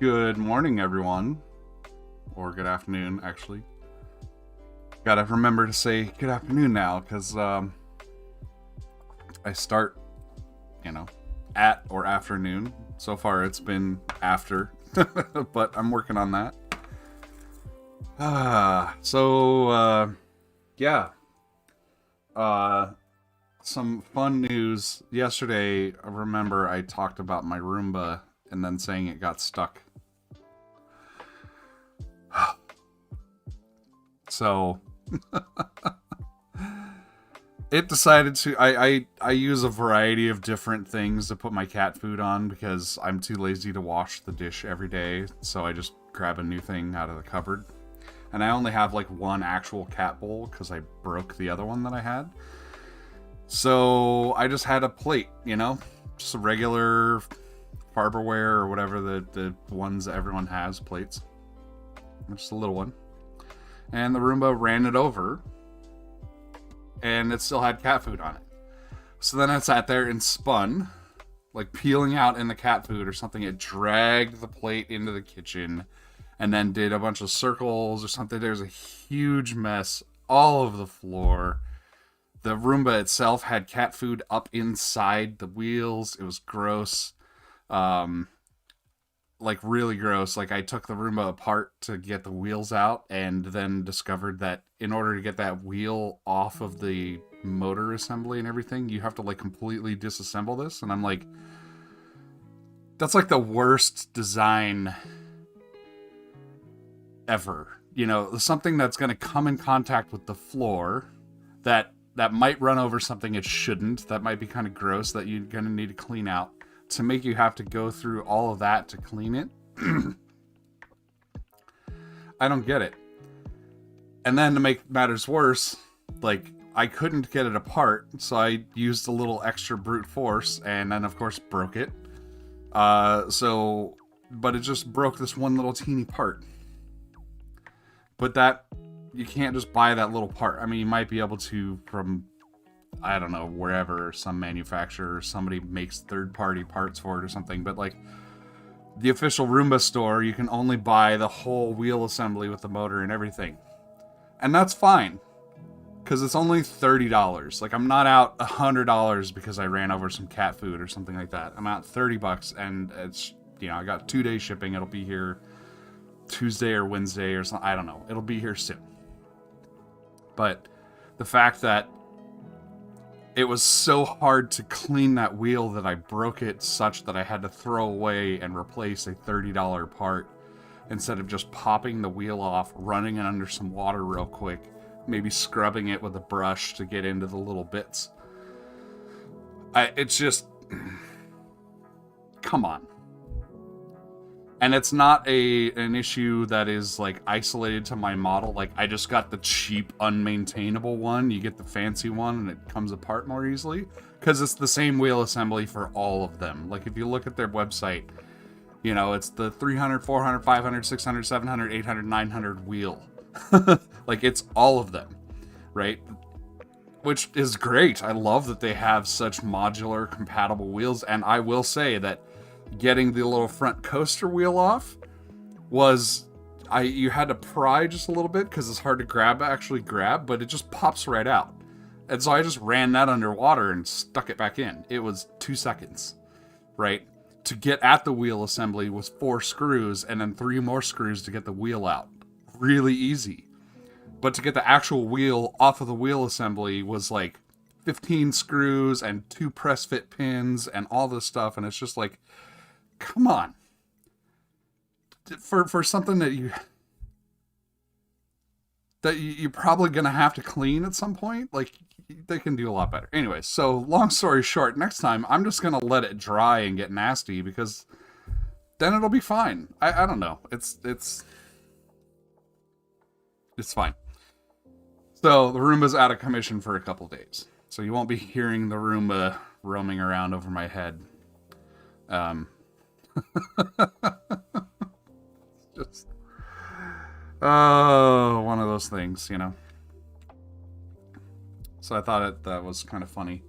Good morning, everyone. Or good afternoon, actually. Gotta remember to say good afternoon now, because I start, at or afternoon. So far, it's been after, but I'm working on that. Yeah. Some fun news. Yesterday, I remember I talked about my Roomba and then saying it got stuck. So it decided to. I use a variety of different things to put my cat food on because I'm too lazy to wash the dish every day. So I just grab a new thing out of the cupboard. And I only have like one actual cat bowl because I broke the other one that I had. So I just had a plate, just a regular Farberware or whatever the ones that everyone has, plates. Just a little one. And the Roomba ran it over, and it still had cat food on it. So then I sat there and spun, like peeling out in the cat food or something. It dragged the plate into the kitchen, and then did a bunch of circles or something. There's a huge mess all over the floor. The Roomba itself had cat food up inside the wheels. It was gross. Like really gross. Like I took the Roomba apart to get the wheels out and then discovered that in order to get that wheel off of the motor assembly and everything, you have to like completely disassemble this. And I'm like, that's like the worst design ever. Something that's going to come in contact with the floor that might run over something it shouldn't. That might be kind of gross that you're going to need to clean out. To make you have to go through all of that to clean it. I don't get it. And then to make matters worse, like I couldn't get it apart, so I used a little extra brute force and then of course broke it. But it just broke this one little teeny part. But that, you can't just buy that little part. I mean, you might be able to from, I don't know, wherever, some manufacturer, somebody makes third-party parts for it or something, but like the official Roomba store, you can only buy the whole wheel assembly with the motor and everything. And that's fine, because it's only $30. Like, I'm not out $100 because I ran over some cat food or something like that. I'm out $30, and it's, I got 2-day shipping. It'll be here Tuesday or Wednesday or something. I don't know. It'll be here soon. But the fact that it was so hard to clean that wheel that I broke it such that I had to throw away and replace a $30 part instead of just popping the wheel off, running it under some water real quick, maybe scrubbing it with a brush to get into the little bits. It's just, come on. And it's not an issue that is like isolated to my model. Like I just got the cheap, unmaintainable one. You get the fancy one and it comes apart more easily. Because it's the same wheel assembly for all of them. Like if you look at their website, it's the 300, 400, 500, 600, 700, 800, 900 wheel. Like it's all of them, right? Which is great. I love that they have such modular, compatible wheels. And I will say that getting the little front coaster wheel off was, you had to pry just a little bit because it's hard to actually grab, but it just pops right out. And so I just ran that underwater and stuck it back in. It was 2 seconds, right? To get at the wheel assembly was 4 screws and then 3 more screws to get the wheel out. Really easy. But to get the actual wheel off of the wheel assembly was like 15 screws and 2 press fit pins and all this stuff. And it's just like, come on. For something that you're probably going to have to clean at some point, like they can do a lot better. Anyway, so long story short, next time I'm just going to let it dry and get nasty because then it'll be fine. I don't know. It's fine. So the Roomba's out of commission for a couple days. So you won't be hearing the Roomba roaming around over my head. Just one of those things, So I thought that was kind of funny.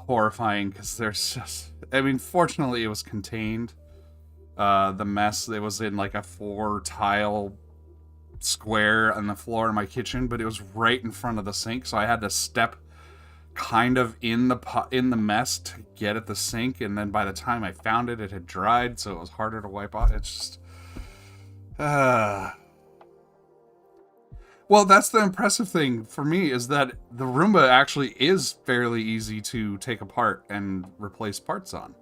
Horrifying because there's just, fortunately it was contained, The mess, it was in like a 4 tile square on the floor in my kitchen, but it was right in front of the sink, so I had to step kind of in the mess to get at the sink, and then by the time I found it, it had dried, so it was harder to wipe off. It's just well, that's the impressive thing for me, is that the Roomba actually is fairly easy to take apart and replace parts on.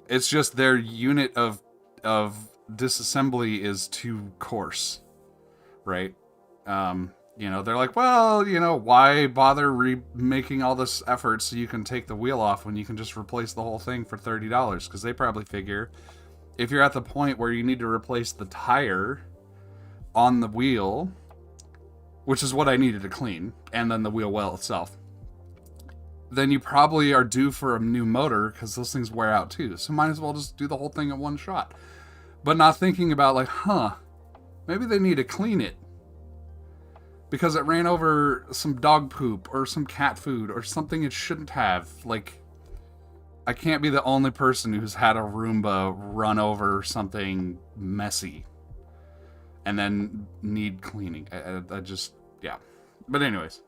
It's just their unit of disassembly is too coarse, right? They're like, well, why bother making all this effort so you can take the wheel off when you can just replace the whole thing for $30? Because they probably figure if you're at the point where you need to replace the tire on the wheel, which is what I needed to clean, and then the wheel well itself, then you probably are due for a new motor because those things wear out too. So might as well just do the whole thing in one shot. But not thinking about like, maybe they need to clean it because it ran over some dog poop or some cat food or something it shouldn't have. Like, I can't be the only person who's had a Roomba run over something messy and then need cleaning. I just, yeah. But anyways,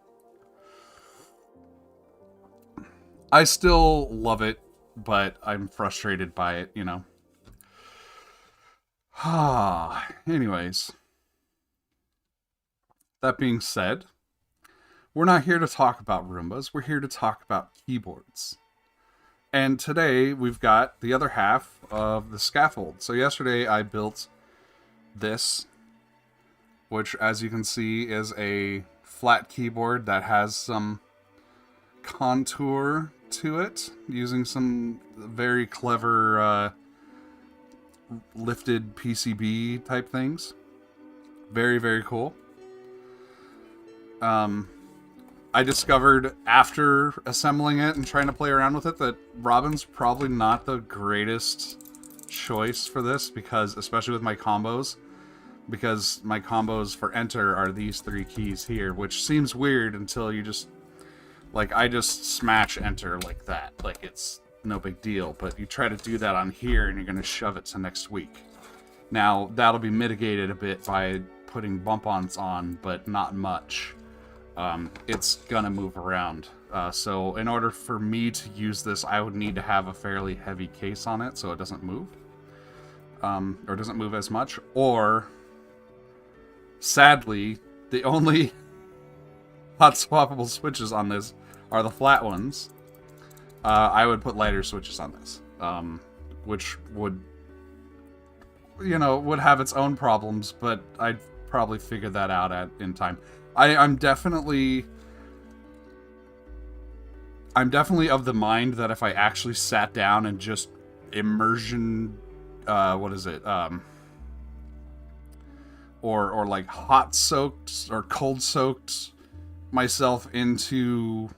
I still love it, but I'm frustrated by it, Anyways, that being said, we're not here to talk about Roombas. We're here to talk about keyboards. And today we've got the other half of the Scaffold. So yesterday I built this, which, as you can see, is a flat keyboard that has some contour to it, using some very clever lifted PCB type things. Very, very cool. I discovered after assembling it and trying to play around with it that Robin's probably not the greatest choice for this, because, especially with my combos, because my combos for enter are these 3 keys here, which seems weird until you just, like, I just smash enter like that. Like, it's no big deal, but you try to do that on here and you're going to shove it to next week. Now, that'll be mitigated a bit by putting bump-ons on, but not much. It's gonna move around. So in order for me to use this, I would need to have a fairly heavy case on it so it doesn't move. Or doesn't move as much. Or, sadly, the only hot swappable switches on this are the flat ones. I would put lighter switches on this. Which would, would have its own problems, but I'd probably figure that out in time. I'm definitely of the mind that if I actually sat down and just immersion, or like hot soaked or cold soaked myself into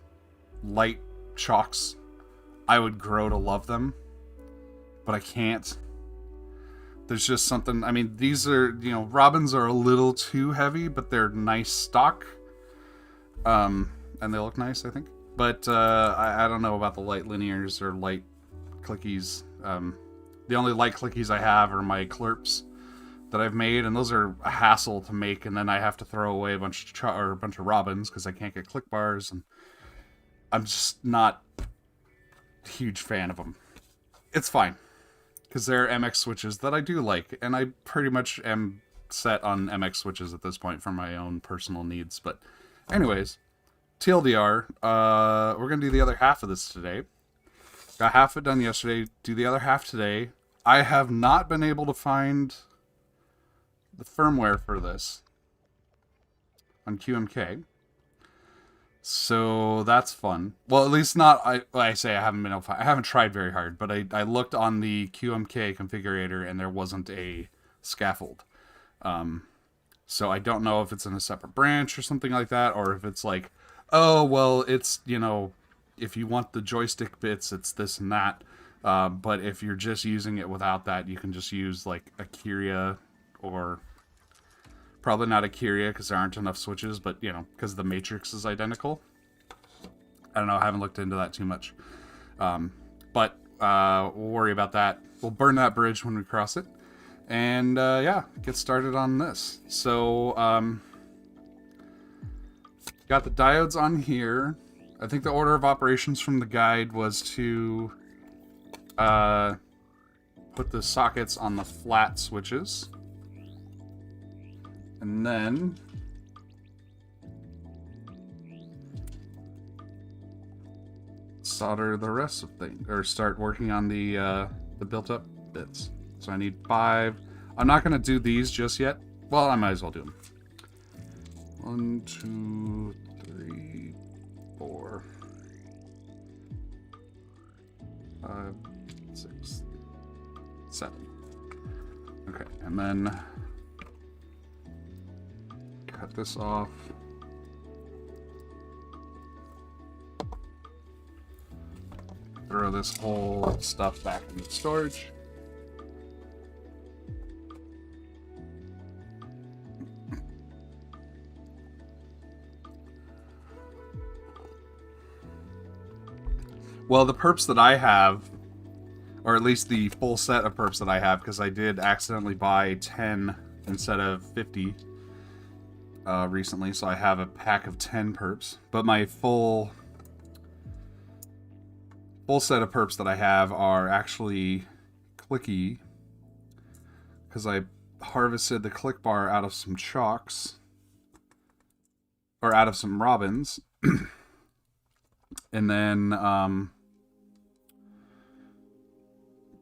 light chalks, I would grow to love them, but I can't. There's just something, I mean, these are, Robins are a little too heavy, but they're nice stock. And they look nice, I think. But I don't know about the light linears or light clickies. The only light clickies I have are my Clerps that I've made, and those are a hassle to make, and then I have to throw away a bunch of Robins because I can't get click bars, and I'm just not a huge fan of them. It's fine, because there are MX switches that I do like, and I pretty much am set on MX switches at this point for my own personal needs. But anyways, TLDR, we're going to do the other half of this today. Got half of it done yesterday, do the other half today. I have not been able to find the firmware for this on QMK. So that's fun. Well, at least not, I haven't been able to find, I haven't tried very hard, but I looked on the QMK configurator and there wasn't a scaffold. So I don't know if it's in a separate branch or something like that, or if it's like, oh, well, it's, if you want the joystick bits, it's this and that. But if you're just using it without that, you can just use like a Kyria, or probably not a Kyria because there aren't enough switches, but because the matrix is identical. I don't know, I haven't looked into that too much. But we'll worry about that we'll burn that bridge when we cross it. And yeah, get started on this. So, got the diodes on here. I think the order of operations from the guide was to put the sockets on the flat switches. And then solder the rest of things, or start working on the built-up bits. So I need 5. I'm not going to do these just yet. Well, I might as well do them. 1, 2, 3, 4, 5, 6, 7. Okay, and then cut this off. Throw this whole stuff back into storage. Well, the perps that I have, or at least the full set of perps that I have, because I did accidentally buy 10 instead of 50 recently, so I have a pack of 10 perps. But my full set of perps that I have are actually clicky, because I harvested the click bar out of some chalks, or out of some robins, and then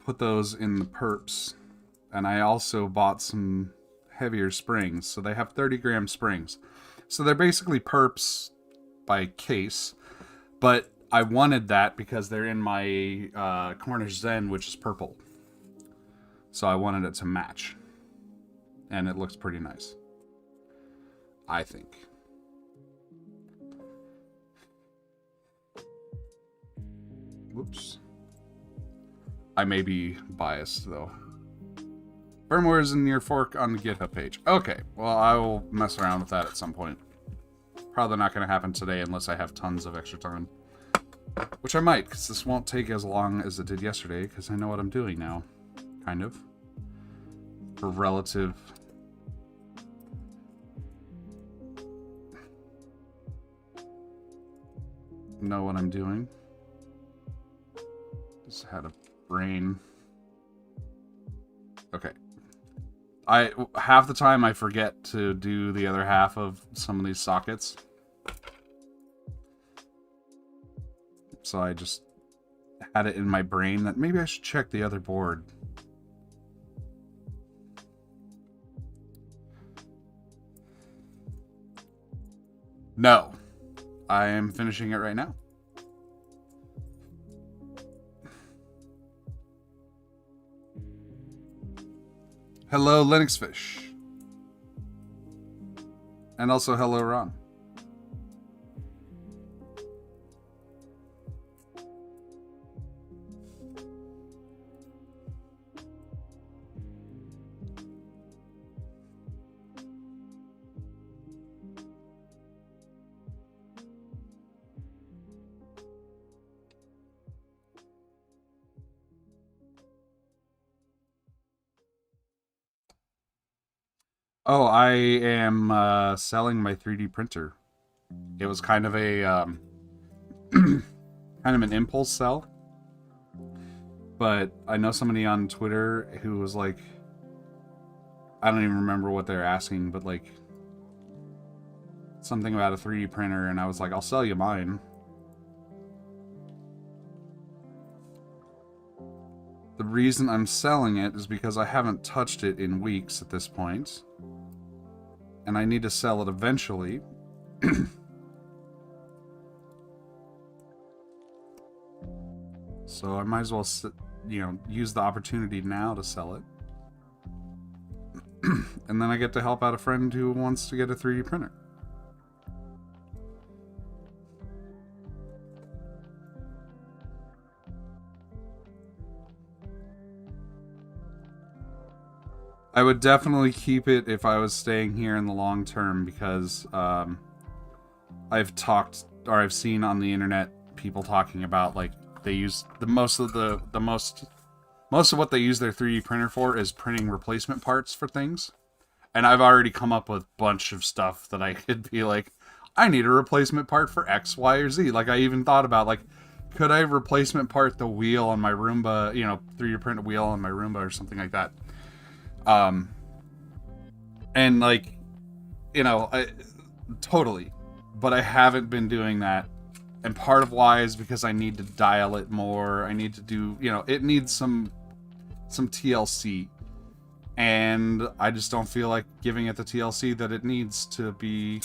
put those in the perps. And I also bought some heavier springs, so they have 30-gram springs. So they're basically perps by case, but I wanted that because they're in my Cornish Zen, which is purple. So I wanted it to match. And it looks pretty nice, I think. Whoops. I may be biased, though. Firmware is in your fork on the GitHub page. Okay, well, I will mess around with that at some point. Probably not going to happen today unless I have tons of extra time. Which I might, because this won't take as long as it did yesterday, because I know what I'm doing now. Kind of. For relative... know what I'm doing. Just had a brain. Okay. Half the time I forget to do the other half of some of these sockets. So I just had it in my brain that maybe I should check the other board. No. I am finishing it right now. Hello, Linux Fish. And also hello, Ron. Oh, I am selling my 3D printer. It was kind of a kind of an impulse sell. But I know somebody on Twitter who was like, I don't even remember what they're asking, but like something about a 3D printer, and I was like, I'll sell you mine. The reason I'm selling it is because I haven't touched it in weeks at this point. And I need to sell it eventually. So I might as well, use the opportunity now to sell it. And then I get to help out a friend who wants to get a 3D printer. I would definitely keep it if I was staying here in the long term, because I've seen on the internet people talking about, like, they use the most Most of what they use their 3D printer for is printing replacement parts for things. And I've already come up with a bunch of stuff that I could be like, I need a replacement part for X, Y, or Z. Like, I even thought about, like, could I replacement part the wheel on my Roomba, 3D print a wheel on my Roomba or something like that? And, like, totally. But I haven't been doing that. And part of why is because I need to dial it more. I need to do, it needs some TLC. And I just don't feel like giving it the TLC that it needs to be,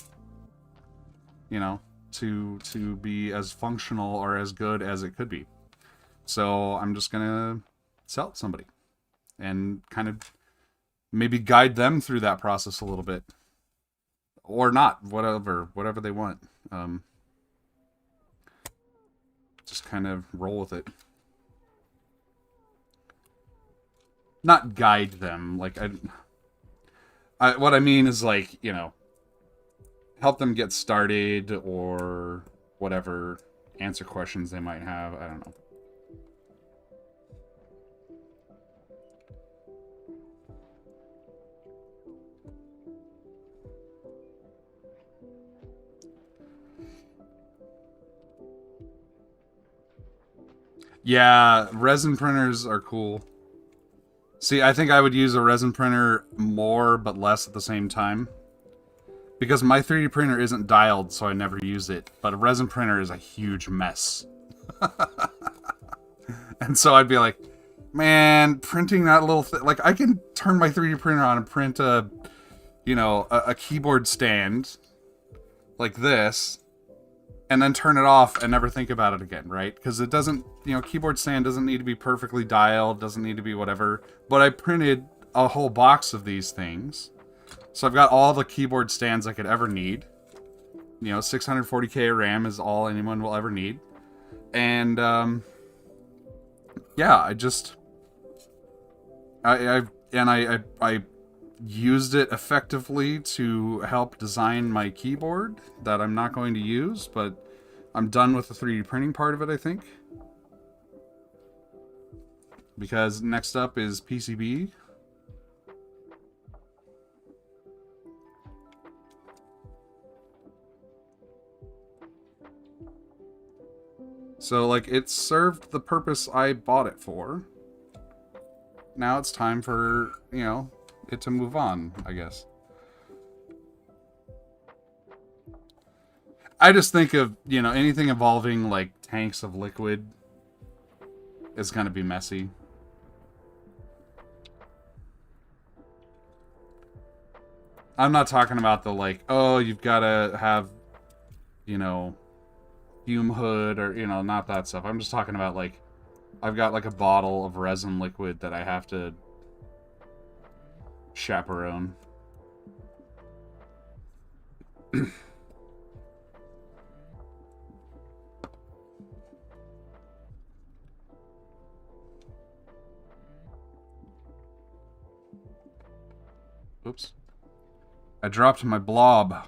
to be as functional or as good as it could be. So I'm just gonna sell it to somebody and kind of maybe guide them through that process a little bit, or not, whatever they want. Just kind of roll with it. Not guide them, like I what I mean is, like, help them get started or whatever, answer questions they might have. I don't know. Yeah, resin printers are cool. See, I think I would use a resin printer more but less at the same time. Because my 3D printer isn't dialed, so I never use it. But a resin printer is a huge mess. And so I'd be like, man, printing that little thing... Like, I can turn my 3D printer on and print a keyboard stand like this, and then turn it off and never think about it again, right? Because it doesn't, keyboard stand doesn't need to be perfectly dialed, doesn't need to be whatever. But I printed a whole box of these things. So I've got all the keyboard stands I could ever need. 640K RAM is all anyone will ever need. And, yeah, I used it effectively to help design my keyboard that I'm not going to use, but I'm done with the 3D printing part of it, I think. Because next up is PCB. So, like, it served the purpose I bought it for. Now it's time for, it to move on, I guess. I just think of, anything involving, like, tanks of liquid is gonna be messy. I'm not talking about the, like, oh, you've gotta have, fume hood or, not that stuff. I'm just talking about, like, I've got, like, a bottle of resin liquid that I have to chaperone. Oops. I dropped my blob.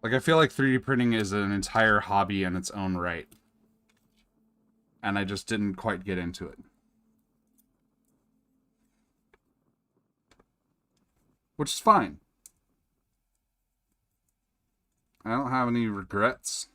Like, I feel like 3D printing is an entire hobby in its own right. And I just didn't quite get into it. Which is fine. I don't have any regrets.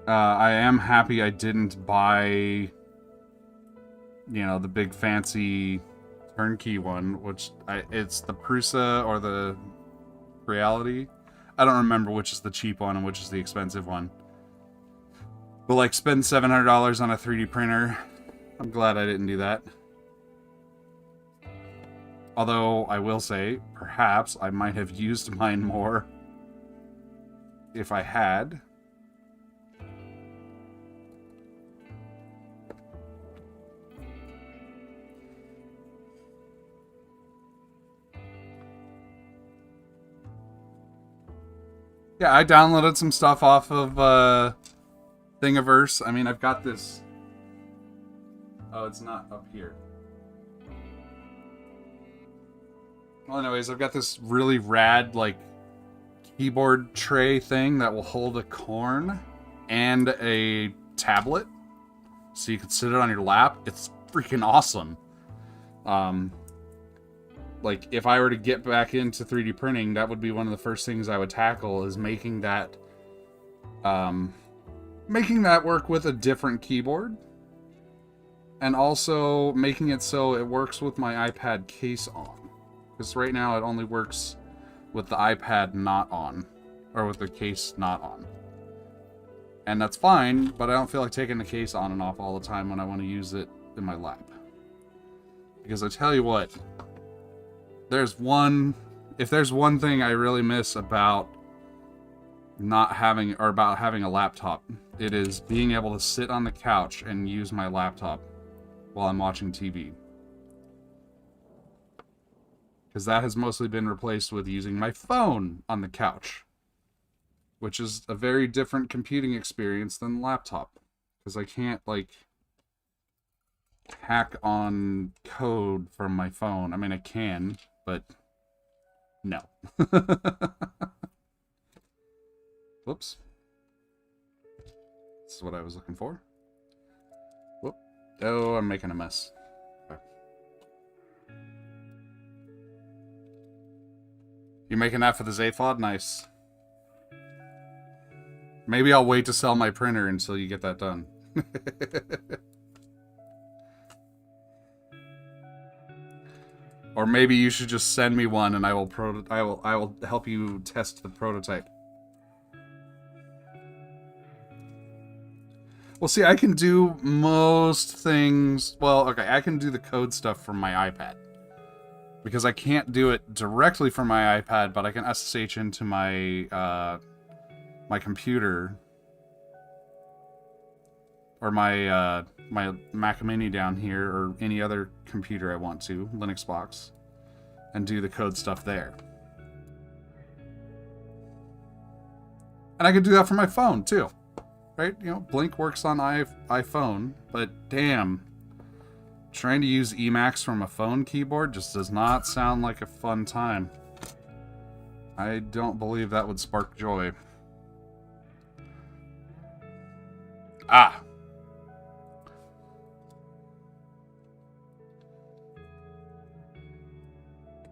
I am happy I didn't buy, the big fancy turnkey one, which it's the Prusa or the Reality. I don't remember which is the cheap one and which is the expensive one. But like spend $700 on a 3D printer. I'm glad I didn't do that. Although I will say, perhaps I might have used mine more if I had. Yeah, I downloaded some stuff off of Thingiverse. I mean, I've got this. Oh, it's not up here. Well, anyways, I've got this really rad, like, keyboard tray thing that will hold a corn and a tablet. So you can sit it on your lap. It's freaking awesome. Like, if I were to get back into 3D printing, that would be one of the first things I would tackle, is making that work with a different keyboard. And also making it so it works with my iPad case on. Because right now it only works with the iPad not on. Or with the case not on. And that's fine, but I don't feel like taking the case on and off all the time when I want to use it in my lap. Because I tell you what, if there's one thing I really miss about having a laptop, it is being able to sit on the couch and use my laptop while I'm watching TV. Because that has mostly been replaced with using my phone on the couch. Which is a very different computing experience than the laptop. Because I can't, like, hack on code from my phone. I mean, I can, but no. Whoops. This is what I was looking for. Whoop. Oh, I'm making a mess. Okay. You making that for the Zaphod? Nice. Maybe I'll wait to sell my printer until you get that done. Or maybe you should just send me one and I will help you test the prototype. Well, see, I can do most things. Well, okay, I can do the code stuff from my iPad. Because I can't do it directly from my iPad, but I can SSH into my my computer, or my my Mac Mini down here, or any other computer I want to, Linux box, and do the code stuff there. And I could do that from my phone too, right? You know, Blink works on iPhone, but damn, trying to use Emacs from a phone keyboard just does not sound like a fun time. I don't believe that would spark joy. Ah.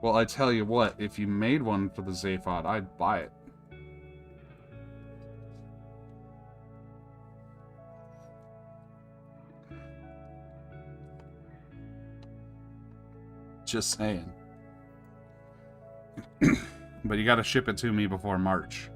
Well, I tell you what, if you made one for the Zaphod, I'd buy it. Just saying. But you gotta ship it to me before March.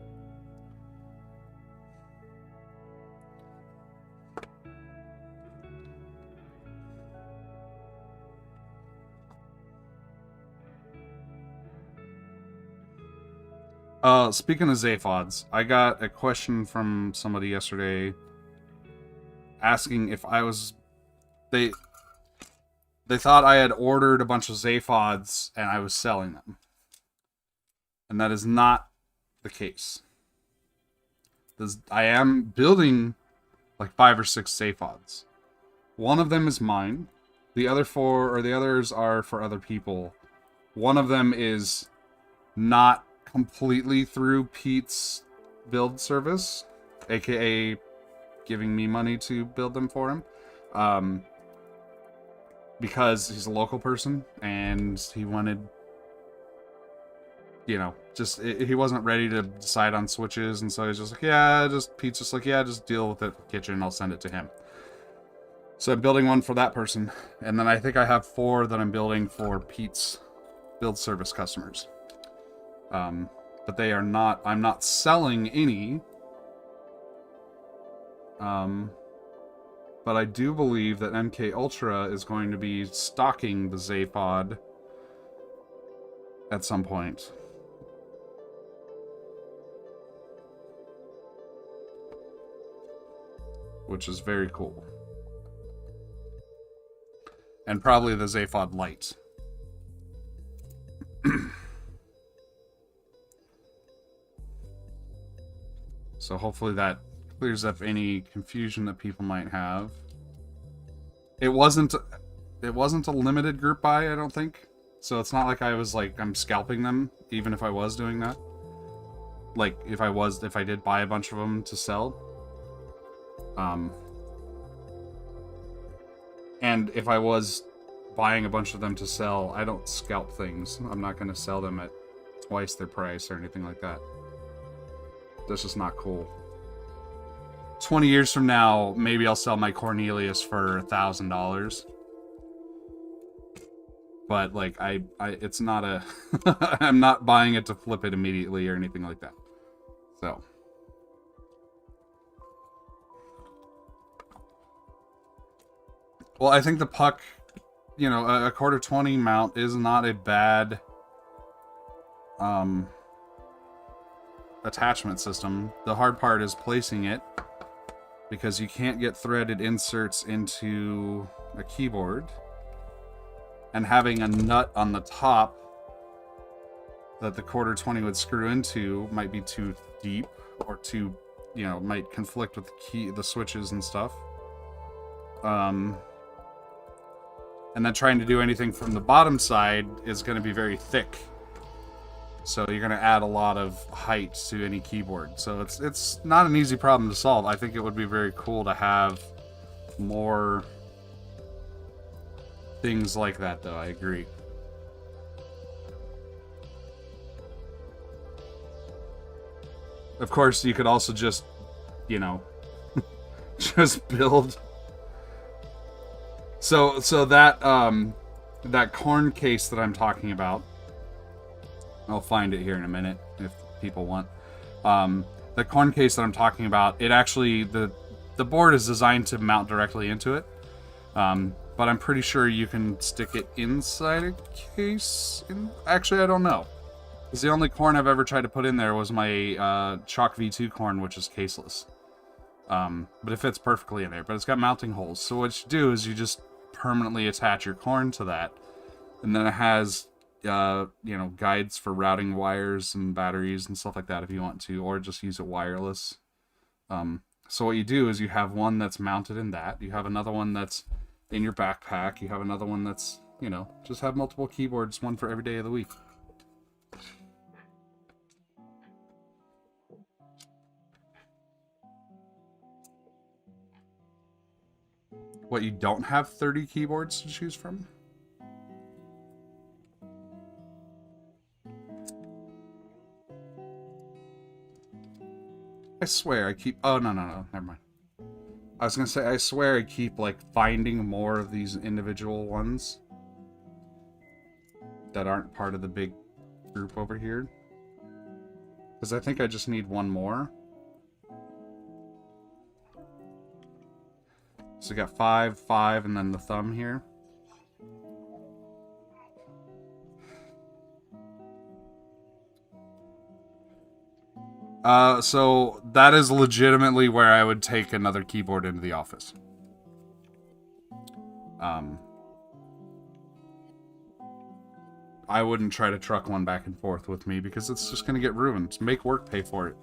Speaking of Zaphods, I got a question from somebody yesterday asking if I was... They thought I had ordered a bunch of Zaphods and I was selling them. And that is not the case. I am building like 5 or 6 Zaphods. One of them is mine. The other 4, or the others are for other people. One of them is not completely through Pete's build service, aka giving me money to build them for him, because he's a local person and he wanted, you know, just he wasn't ready to decide on switches, and so he's just like, yeah, Pete's just like, yeah, just deal with it, kitchen, I'll send it to him. So I'm building one for that person, and then I think I have 4 that I'm building for Pete's build service customers. But they are not, I'm not selling any. But I do believe that MK Ultra is going to be stocking the Zapod at some point. Which is very cool. And probably the Zapod Lite. So hopefully that clears up any confusion that people might have. It wasn't a limited group buy, I don't think. So it's not like I was like, I'm scalping them, even if I was doing that. Like, if I did buy a bunch of them to sell. And if I was buying a bunch of them to sell, I don't scalp things. I'm not going to sell them at twice their price or anything like that. That's just not cool. 20 years from now, maybe I'll sell my Cornelius for $1,000. But like, it's not a, I'm not buying it to flip it immediately or anything like that. So. Well, I think the puck, you know, a quarter 20 mount is not a bad attachment system. The hard part is placing it, because you can't get threaded inserts into a keyboard, and having a nut on the top that the quarter 20 would screw into might be too deep, or too, you know, might conflict with the switches and stuff. And then trying to do anything from the bottom side is going to be very thick. So you're going to add a lot of height to any keyboard. So it's not an easy problem to solve. I think it would be very cool to have more things like that, though. I agree. Of course, you could also just, you know, just build. So that that corn case that I'm talking about, I'll find it here in a minute if people want. The corn case that I'm talking about, it actually, the board is designed to mount directly into it. But I'm pretty sure you can stick it inside a case. Actually, I don't know. Because the only corn I've ever tried to put in there was my Chalk V2 corn, which is caseless. But it fits perfectly in there. But it's got mounting holes. So what you do is you just permanently attach your corn to that. And then it has, you know, guides for routing wires and batteries and stuff like that if you want to. Or just use it wireless. So what you do is you have one that's mounted in that. You have another one that's in your backpack. You have another one that's, you know, just have multiple keyboards, one for every day of the week. What, you don't have 30 keyboards to choose from? I swear I keep... Oh, no, never mind. I was gonna say, I swear I keep, like, finding more of these individual ones that aren't part of the big group over here. Because I think I just need one more. So we got 5, 5, and then the thumb here. So that is legitimately where I would take another keyboard into the office. I wouldn't try to truck one back and forth with me because it's just going to get ruined. Make work pay for it.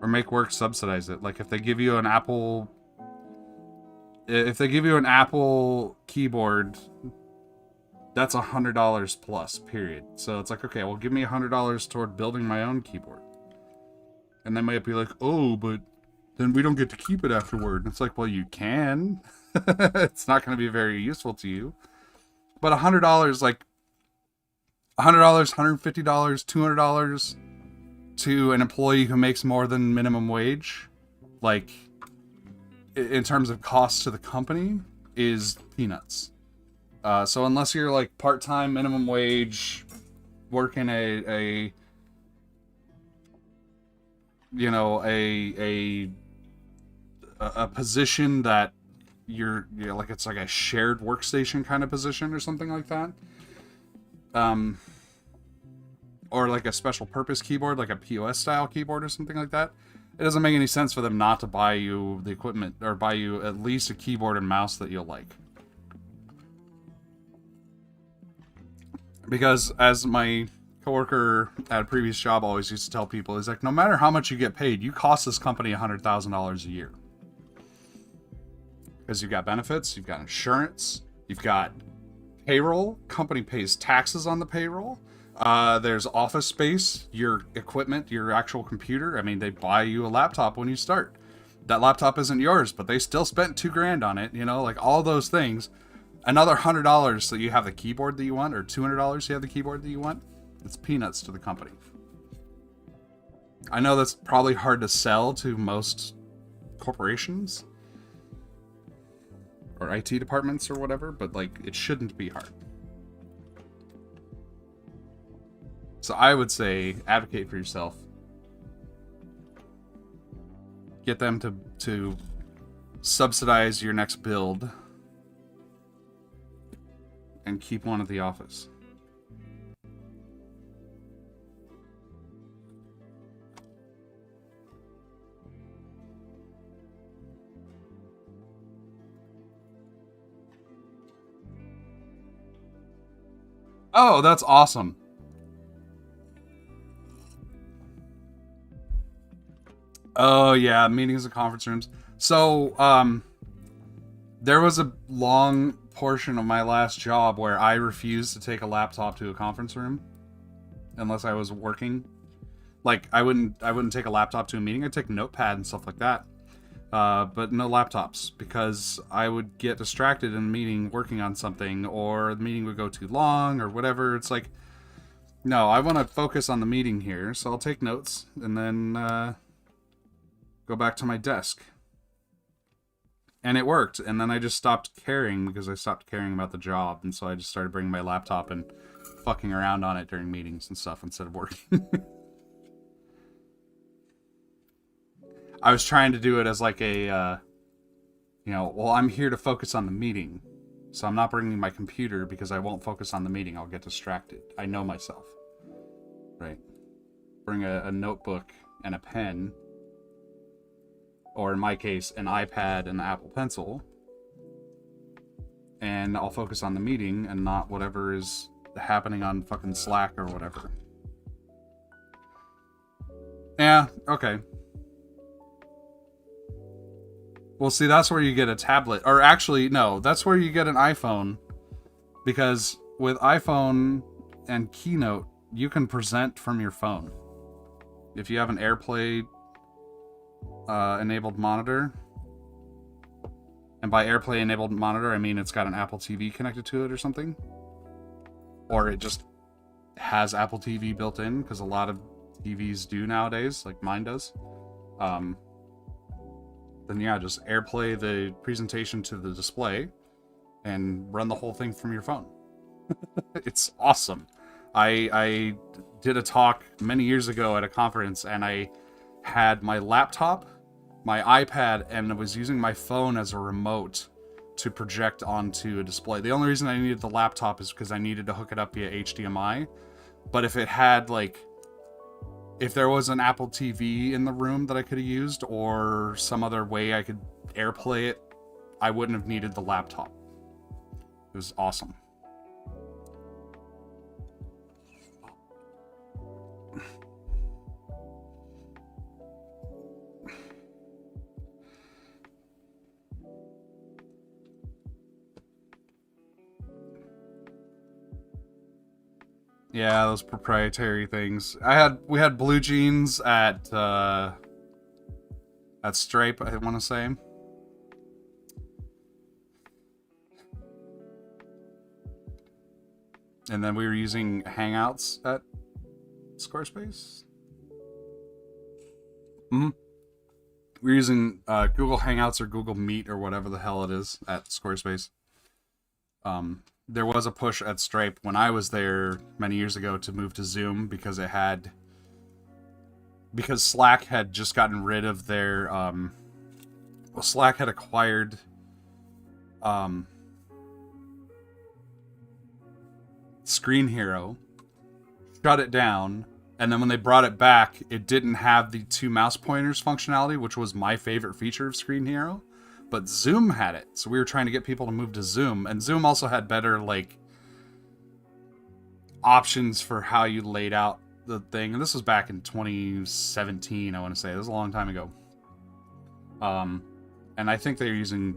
Or make work subsidize it. Like if they give you an Apple... If they give you an Apple keyboard, that's $100 plus, period. So it's like, okay, well, give me $100 toward building my own keyboard. And they might be like, oh, but then we don't get to keep it afterward. And it's like, well, you can. It's not going to be very useful to you. But $100, like, $100, $150, $200, to an employee who makes more than minimum wage, like in terms of cost to the company, is peanuts. So unless you're like part-time minimum wage, working a you know a position that you're like, it's like a shared workstation kind of position or something like that, or like a special purpose keyboard, like a POS style keyboard or something like that, it doesn't make any sense for them not to buy you the equipment or buy you at least a keyboard and mouse that you'll like. Because as my coworker at a previous job always used to tell people, is like, no matter how much you get paid, you cost this company $100,000 a year. Because you've got benefits, you've got insurance, you've got payroll, company pays taxes on the payroll, there's office space, your equipment, your actual computer. I mean, they buy you a laptop when you start. That laptop isn't yours, but they still spent $2,000 on it, you know, like all those things. Another $100 so you have the keyboard that you want, or $200 you have the keyboard that you want. It's peanuts to the company. I know that's probably hard to sell to most corporations or IT departments or whatever, but like, it shouldn't be hard. So I would say advocate for yourself. Get them to subsidize your next build and keep one at the office. Oh, that's awesome. Oh yeah, meetings and conference rooms. So, there was a long portion of my last job where I refused to take a laptop to a conference room unless I was working. Like, I wouldn't take a laptop to a meeting. I'd take a notepad and stuff like that. But no laptops, because I would get distracted in the meeting working on something, or the meeting would go too long, or whatever. It's like, no, I want to focus on the meeting here, so I'll take notes, and then go back to my desk. And it worked, and then I just stopped caring, because I stopped caring about the job, and so I just started bringing my laptop and fucking around on it during meetings and stuff instead of working. I was trying to do it as like a, well, I'm here to focus on the meeting, so I'm not bringing my computer because I won't focus on the meeting. I'll get distracted. I know myself. Right. Bring a notebook and a pen, or in my case, an iPad and an Apple Pencil, and I'll focus on the meeting and not whatever is happening on fucking Slack or whatever. Yeah, okay. Well, see, that's where you get a tablet. Or actually, no, that's where you get an iPhone. Because with iPhone and Keynote, you can present from your phone. If you have an AirPlay enabled monitor, and by AirPlay enabled monitor, I mean it's got an Apple TV connected to it or something. Or it just has Apple TV built in, because a lot of TVs do nowadays, like mine does. Then yeah, just AirPlay the presentation to the display and run the whole thing from your phone. It's awesome. I did a talk many years ago at a conference, and I had my laptop, my iPad, and I was using my phone as a remote to project onto a display. The only reason I needed the laptop is because I needed to hook it up via HDMI. But if it had if there was an Apple TV in the room that I could have used, or some other way I could AirPlay it, I wouldn't have needed the laptop. It was awesome. Yeah, those proprietary things. We had blue jeans at Stripe, I want to say. And then we were using Hangouts at Squarespace. Mm-hmm. We're using Google Hangouts or Google Meet or whatever the hell it is at Squarespace. There was a push at Stripe when I was there many years ago to move to Zoom because Slack had just gotten rid of their Slack had acquired Screen Hero, shut it down, and then when they brought it back, it didn't have the two mouse pointers functionality, which was my favorite feature of Screen Hero. But Zoom had it, so we were trying to get people to move to Zoom, and Zoom also had better options for how you laid out the thing. And this was back in 2017, I want to say. This was a long time ago. And I think they're using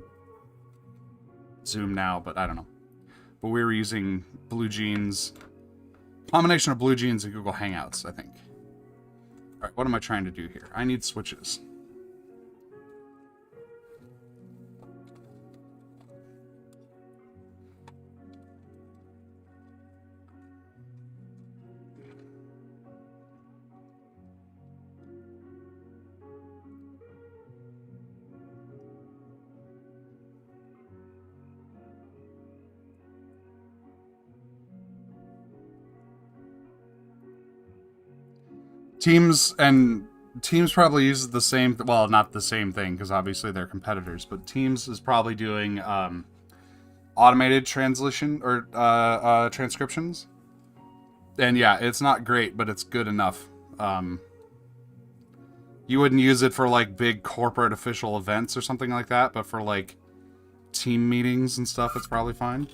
Zoom now, but I don't know. But we were using Blue Jeans, combination of Blue Jeans and Google Hangouts, I think. All right, what am I trying to do here? I need switches. Teams probably uses the same, well, not the same thing because obviously they're competitors, but Teams is probably doing automated translation or transcriptions. And yeah, it's not great, but it's good enough. You wouldn't use it for big corporate official events or something like that, but for team meetings and stuff, it's probably fine.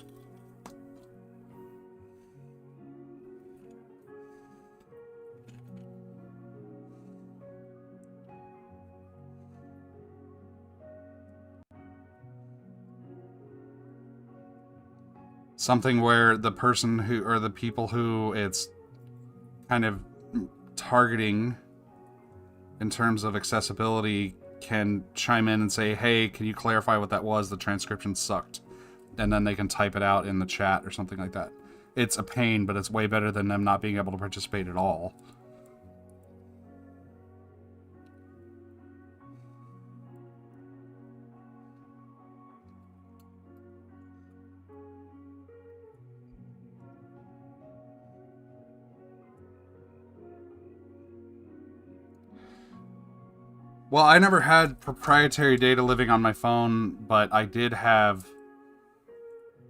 Something where the person who, or the people who it's kind of targeting in terms of accessibility can chime in and say, hey, can you clarify what that was? The transcription sucked. And then they can type it out in the chat or something like that. It's a pain, but it's way better than them not being able to participate at all. Well, I never had proprietary data living on my phone, but I did have...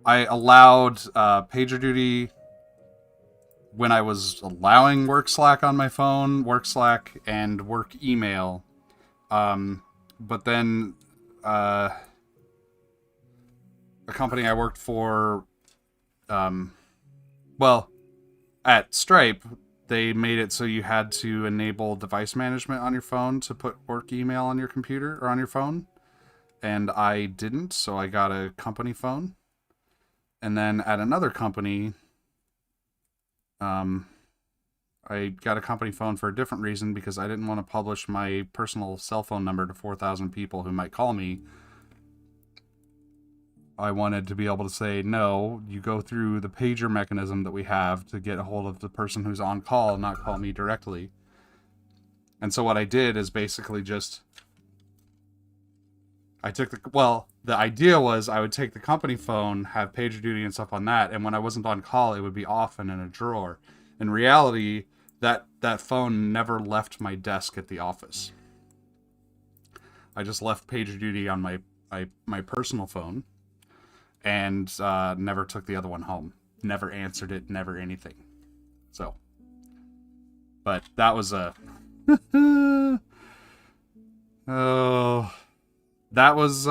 I allowed PagerDuty when I was allowing work Slack on my phone, work Slack, and work email. But then a company I worked for, well, at Stripe, they made it so you had to enable device management on your phone to put work email on your computer or on your phone. And I didn't, so I got a company phone. And then at another company, I got a company phone for a different reason because I didn't want to publish my personal cell phone number to 4,000 people who might call me. I wanted to be able to say, no, you go through the pager mechanism that we have to get a hold of the person who's on call, not call me directly. And so what I did is basically just... the idea was I would take the company phone, have PagerDuty and stuff on that, and when I wasn't on call, it would be off and in a drawer. In reality, that phone never left my desk at the office. I just left PagerDuty on my personal phone, and never took the other one home. Never answered it, never anything. So, but that was a... oh... That was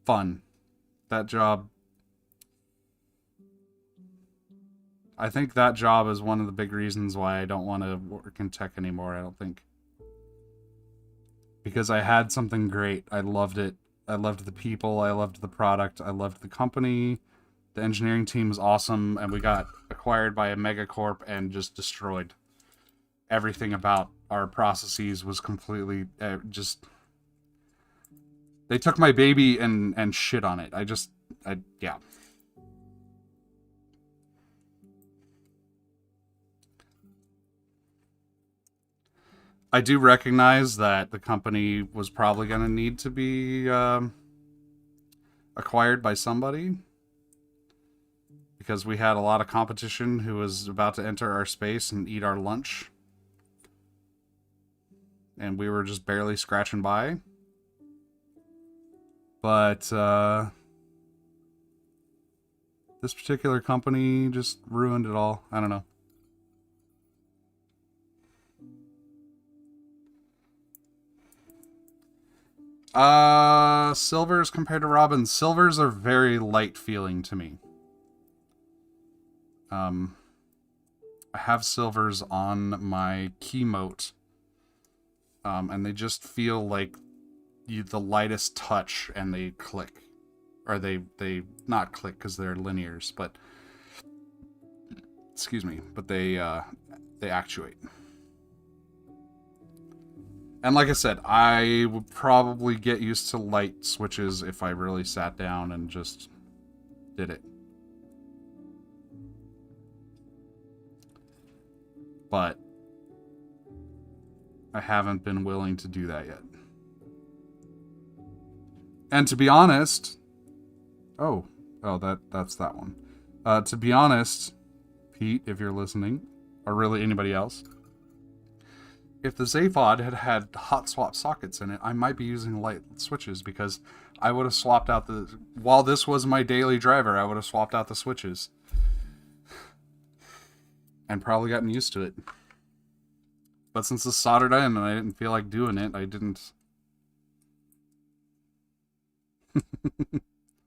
fun. That job. I think that job is one of the big reasons why I don't want to work in tech anymore, I don't think. Because I had something great. I loved it. I loved the people. I loved the product. I loved the company. The engineering team was awesome. And we got acquired by a megacorp and just destroyed. Everything about our processes was completely just... They took my baby and shit on it. Yeah. I do recognize that the company was probably going to need to be acquired by somebody, because we had a lot of competition who was about to enter our space and eat our lunch. And we were just barely scratching by. But this particular company just ruined it all. I don't know. Silvers compared to Robins. Silvers are very light feeling to me. I have silvers on my keymote. And they just feel like the lightest touch, and they click. Or they not click because they're linears, but excuse me, but they actuate. And like I said, I would probably get used to light switches if I really sat down and just did it. But I haven't been willing to do that yet. And to be honest... Oh, that's that one. To be honest, Pete, if you're listening, or really anybody else, if the Zaphod had hot swap sockets in it, I might be using light switches, because I would have swapped out the... While this was my daily driver, I would have swapped out the switches. And probably gotten used to it. But since it's soldered in and I didn't feel like doing it, I didn't.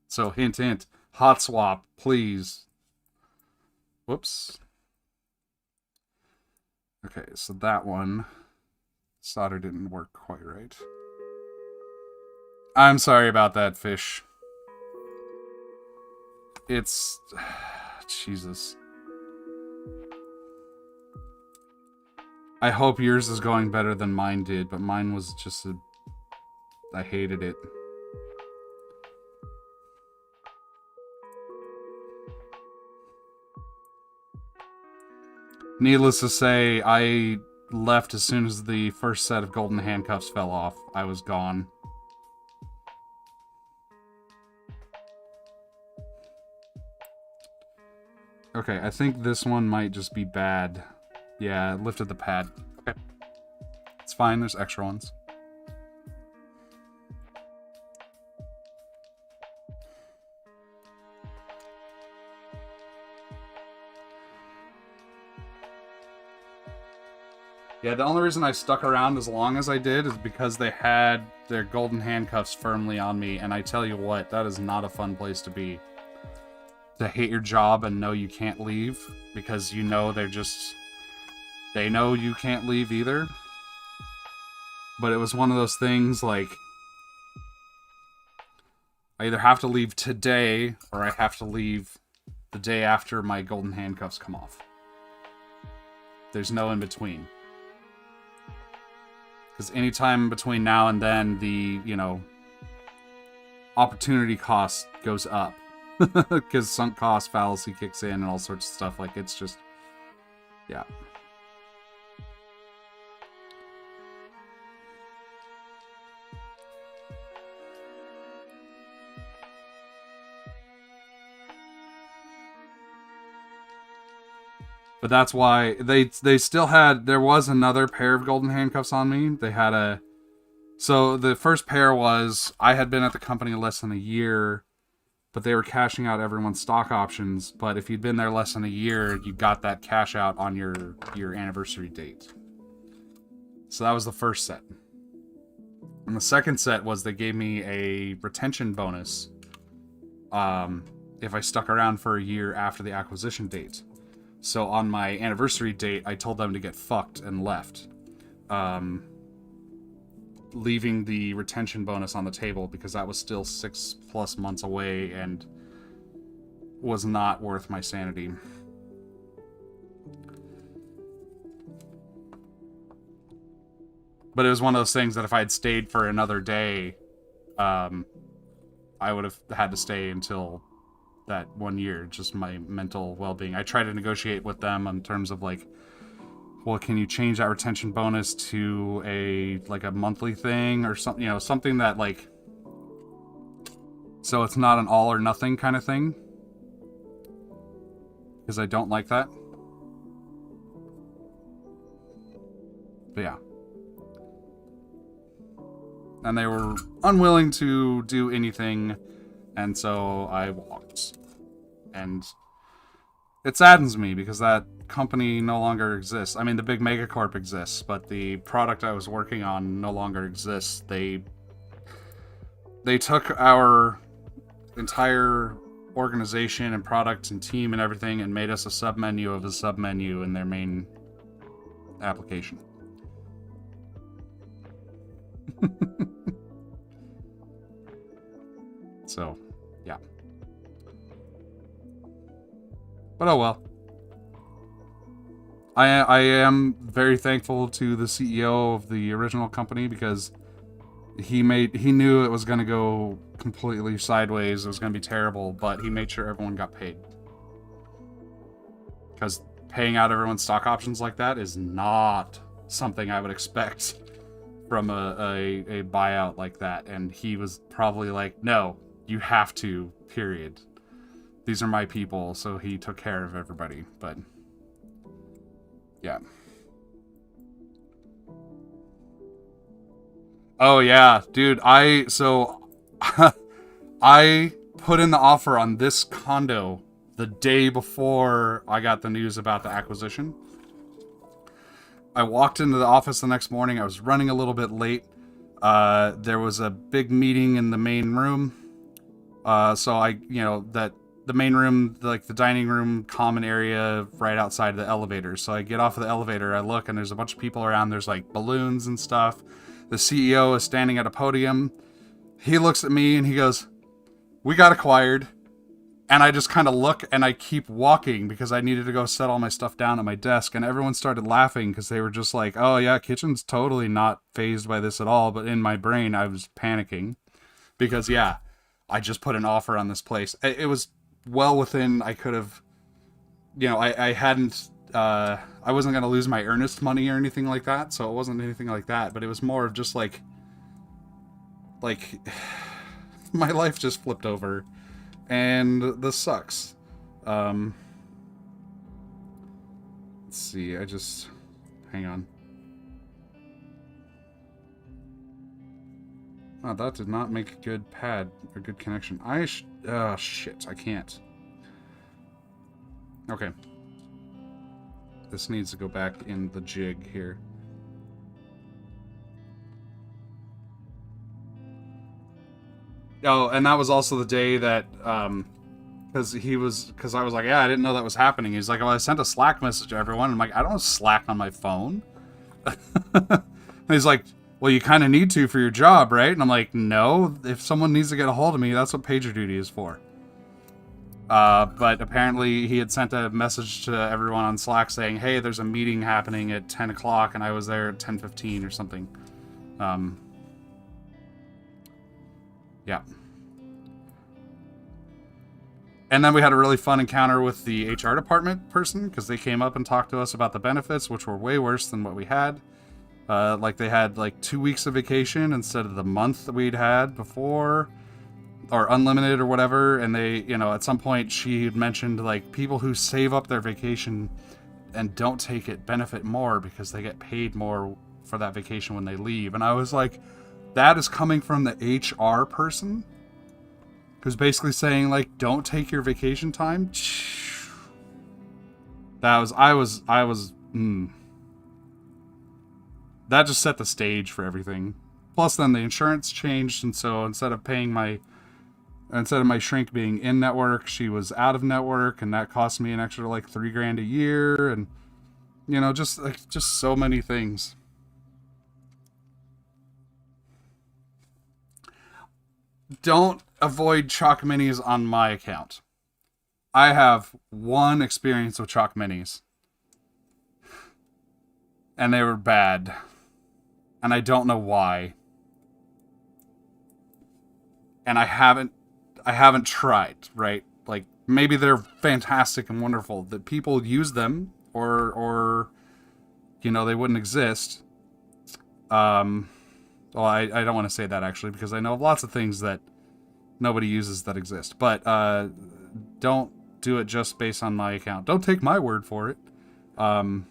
So, hint, hint. Hot swap, please. Whoops. Okay, so that one... Solder didn't work quite right. I'm sorry about that, fish. It's... Jesus. I hope yours is going better than mine did, but mine was just a... I hated it. Needless to say, I left as soon as the first set of golden handcuffs fell off. I was gone. Okay, I think this one might just be bad. Yeah, it lifted the pad. Okay. It's fine, there's extra ones. Yeah, the only reason I stuck around as long as I did is because they had their golden handcuffs firmly on me, and I tell you what, that is not a fun place to be. To hate your job and know you can't leave, because you know they're just... They know you can't leave either. But it was one of those things, like... I either have to leave today, or I have to leave the day after my golden handcuffs come off. There's no in between. Because anytime between now and then, the, you know, opportunity cost goes up. Because sunk cost fallacy kicks in and all sorts of stuff. Like, it's just... Yeah. But that's why they still had... There was another pair of golden handcuffs on me. They had a... So the first pair was... I had been at the company less than a year, but they were cashing out everyone's stock options. But if you'd been there less than a year, you got that cash out on your anniversary date. So that was the first set. And the second set was they gave me a retention bonus if I stuck around for a year after the acquisition date. So on my anniversary date, I told them to get fucked and left. Leaving the retention bonus on the table because that was still 6+ months away and was not worth my sanity. But it was one of those things that if I had stayed for another day, I would have had to stay until that 1 year, just my mental well-being. I tried to negotiate with them in terms of, like, well, can you change that retention bonus to a monthly thing or something, something that so it's not an all or nothing kind of thing, because I don't like that. But yeah. And they were unwilling to do anything, and so I walked. And it saddens me because that company no longer exists. I mean, the big megacorp exists, but the product I was working on no longer exists. They took our entire organization and product and team and everything and made us a submenu of a submenu in their main application. So, yeah. But oh well. I am very thankful to the CEO of the original company because he knew it was going to go completely sideways. It was going to be terrible, but he made sure everyone got paid. Because paying out everyone's stock options like that is not something I would expect from a buyout like that. And he was probably like, no, you have to, period. These are my people, so he took care of everybody, but yeah. Oh yeah, dude, I put in the offer on this condo the day before I got the news about the acquisition. I walked into the office the next morning. I was running a little bit late. There was a big meeting in the main room. So the main room, like the dining room common area right outside the elevator. So I get off of the elevator, I look, and there's a bunch of people around. There's like balloons and stuff. The CEO is standing at a podium. He looks at me and he goes, "We got acquired." And I just kind of look and I keep walking because I needed to go set all my stuff down at my desk. And everyone started laughing because they were just like, "Oh yeah, Kitchen's totally not fazed by this at all." But in my brain, I was panicking because yeah, I just put an offer on this place. It was well within, I could have, I hadn't, I wasn't going to lose my earnest money or anything like that. So it wasn't anything like that, but it was more of just like my life just flipped over and this sucks. Let's see. Hang on. Oh, that did not make a good pad or good connection. Shit, I can't. Okay. This needs to go back in the jig here. Oh, and that was also the day that, because I was like, yeah, I didn't know that was happening. He's like, "Oh, I sent a Slack message to everyone." I'm like, "I don't Slack on my phone." And he's like, "Well, you kind of need to for your job, right?" And I'm like, "No, if someone needs to get a hold of me, that's what PagerDuty is for." But apparently he had sent a message to everyone on Slack saying, "Hey, there's a meeting happening at 10 o'clock, and I was there at 10:15 or something." Yeah. And then we had a really fun encounter with the HR department person, because they came up and talked to us about the benefits, which were way worse than what we had. They had 2 weeks of vacation instead of the month that we'd had before, or unlimited or whatever. And they, at some point she had mentioned people who save up their vacation and don't take it benefit more because they get paid more for that vacation when they leave. And I was like, that is coming from the HR person who's basically saying don't take your vacation time. That just set the stage for everything. Plus then the insurance changed, and so instead of my shrink being in network, she was out of network, and that cost me an extra $3,000 a year, and just so many things. Don't avoid Chalk Minis on my account. I have one experience with Chalk Minis, and they were bad, and I don't know why. And I haven't tried, right? Maybe they're fantastic and wonderful, that people use them, or you know, they wouldn't exist. Well, I don't want to say that, actually, because I know of lots of things that nobody uses that exist. But don't do it just based on my account. Don't take my word for it. I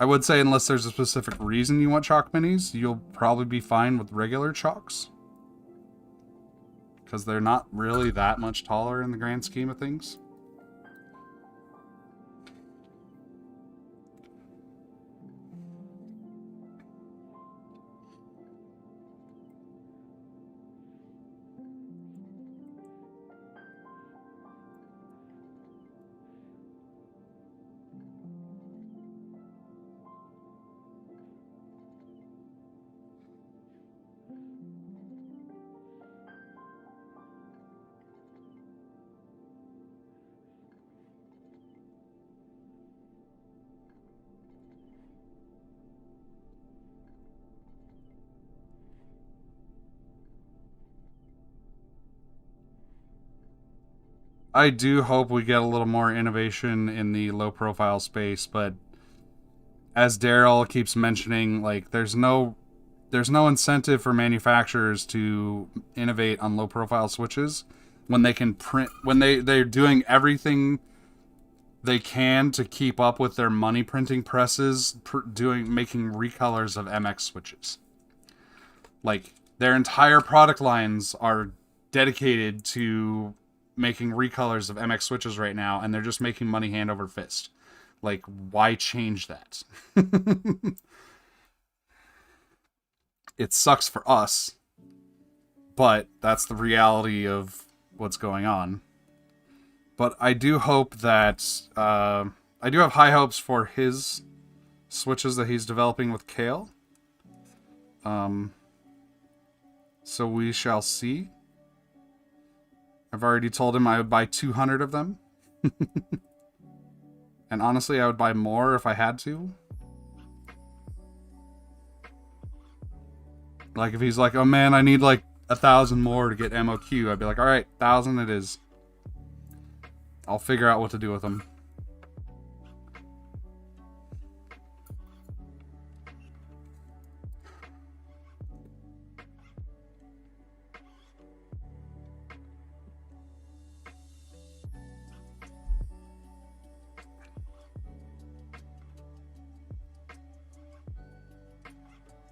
would say unless there's a specific reason you want chalk minis, you'll probably be fine with regular chalks. Because they're not really that much taller in the grand scheme of things. I do hope we get a little more innovation in the low profile space, but as Daryl keeps mentioning, like there's no incentive for manufacturers to innovate on low profile switches when they can print, when they're doing everything they can to keep up with their money printing presses, making recolors of MX switches. Like their entire product lines are dedicated to making recolors of MX switches right now, and they're just making money hand over fist. Like, why change that? It sucks for us, but that's the reality of what's going on. But I do hope that I do have high hopes for his switches that he's developing with Kale. So we shall see. I've already told him I would buy 200 of them. And honestly, I would buy more if I had to. Like, if he's like, oh man, I need like 1,000 more to get MOQ, I'd be like, alright, 1,000 it is. I'll figure out what to do with them.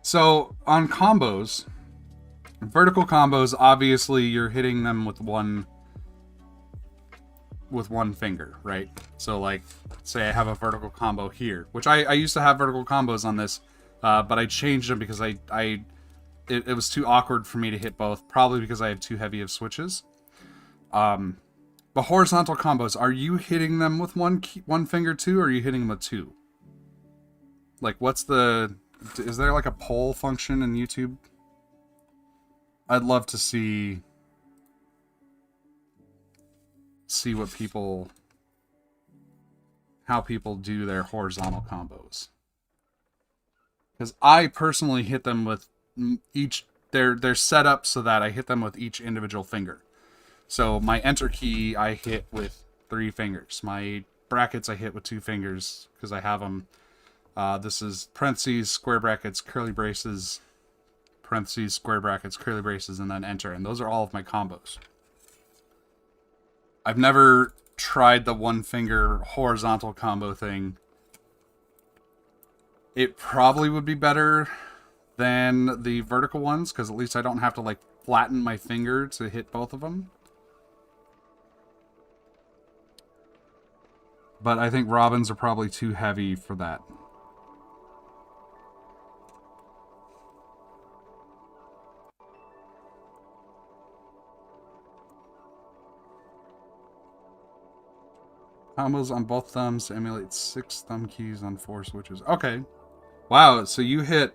So, on combos, vertical combos, obviously you're hitting them with one finger, right? So, like, say I have a vertical combo here, which I used to have vertical combos on this, but I changed them because it was too awkward for me to hit both, probably because I have too heavy of switches. But horizontal combos, are you hitting them with one finger too, or are you hitting them with two? Like, is there like a poll function in YouTube? I'd love to see how people do their horizontal combos. Because I personally hit them with they're set up so that I hit them with each individual finger. So my enter key I hit with 3 fingers. My brackets I hit with 2 fingers because I have them. This is parentheses, square brackets, curly braces, parentheses, square brackets, curly braces, and then enter. And those are all of my combos. I've never tried the one finger horizontal combo thing. It probably would be better than the vertical ones, because at least I don't have to like flatten my finger to hit both of them. But I think robins are probably too heavy for that. Combos on both thumbs emulate 6 thumb keys on 4 switches. Okay. Wow, so you hit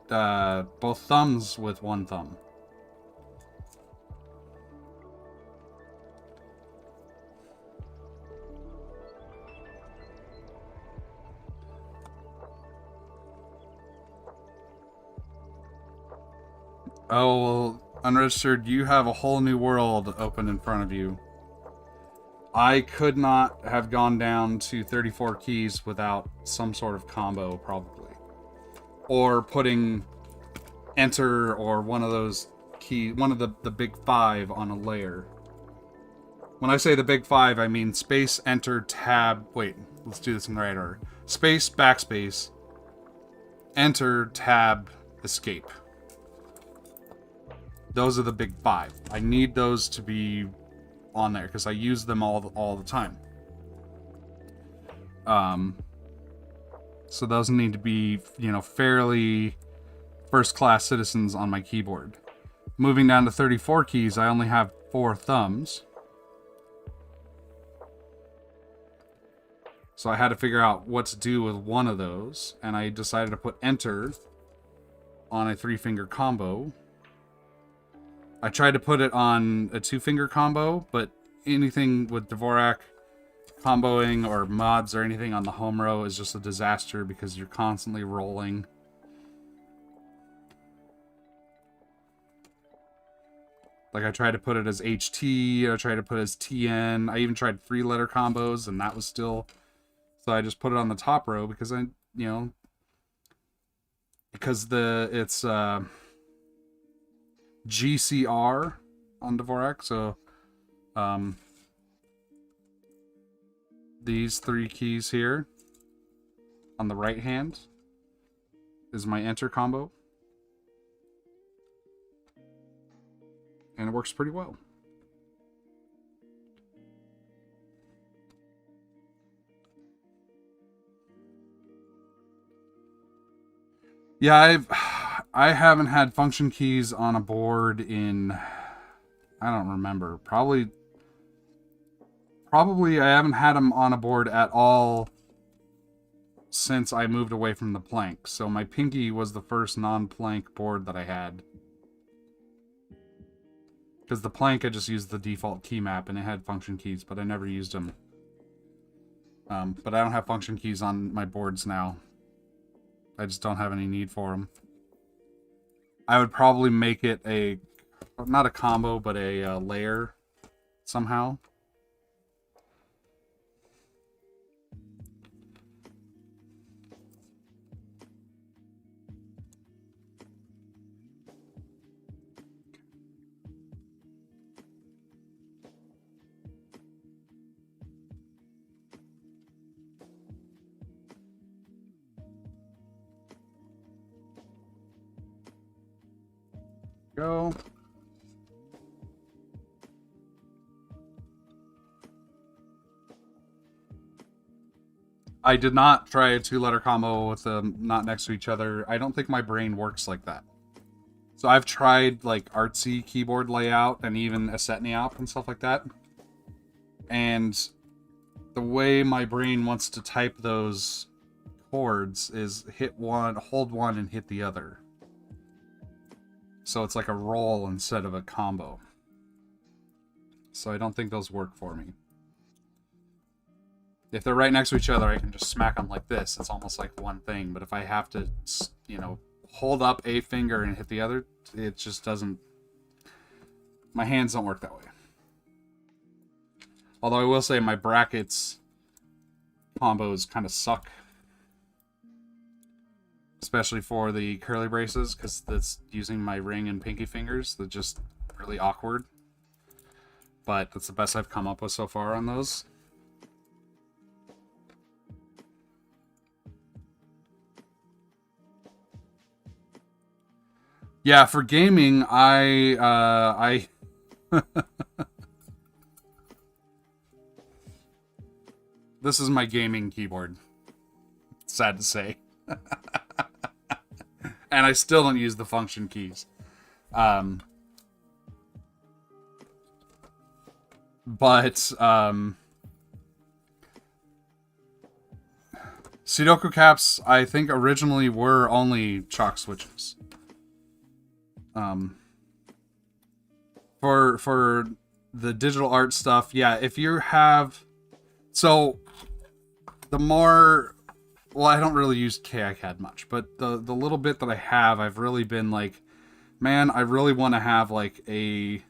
both thumbs with one thumb. Oh, well, unregistered, you have a whole new world open in front of you. I could not have gone down to 34 keys without some sort of combo, probably. Or putting enter or one of those one of the big five on a layer. When I say the big five, I mean space, enter, tab. Wait, let's do this in the right order. Space, backspace, enter, tab, escape. Those are the big five. I need those to be on there because I use them all the time. So those need to be, you know, fairly first-class citizens on my keyboard. Moving down to 34 keys, I only have 4 thumbs. So I had to figure out what to do with one of those, and I decided to put enter on a 3-finger combo. I tried to put it on a 2-finger combo, but anything with Dvorak comboing or mods or anything on the home row is just a disaster because you're constantly rolling. Like, I tried to put it as HT, I tried to put it as TN, I even tried 3-letter combos, and that was still... So I just put it on the top row because because it's GCR on Dvorak, so these 3 keys here on the right hand is my enter combo. And it works pretty well. Yeah, I haven't had function keys on a board in, I don't remember, probably I haven't had them on a board at all since I moved away from the plank. So my pinky was the first non-plank board that I had. Because the plank, I just used the default key map and it had function keys, but I never used them. But I don't have function keys on my boards now. I just don't have any need for them. I would probably make it a, not a combo, but a layer somehow. Go. I did not try a 2-letter combo with them not next to each other. I don't think my brain works like that. So I've tried like artsy keyboard layout and even a setniop and stuff like that. And the way my brain wants to type those chords is hit one, hold one, and hit the other. So it's like a roll instead of a combo. So I don't think those work for me. If they're right next to each other, I can just smack them like this. It's almost like one thing. But if I have to, you know, hold up a finger and hit the other, it just doesn't... My hands don't work that way. Although I will say my brackets combos kind of suck. Especially for the curly braces, because that's using my ring and pinky fingers. They're just really awkward. But that's the best I've come up with so far on those. Yeah, for gaming, I this is my gaming keyboard. Sad to say. And I still don't use the function keys. Sudoku caps, I think originally were only chalk switches. For the digital art stuff, yeah, if you have... So, the more... Well, I don't really use KiCad much, but the little bit that I have, I've really been like, man, I really want to have like a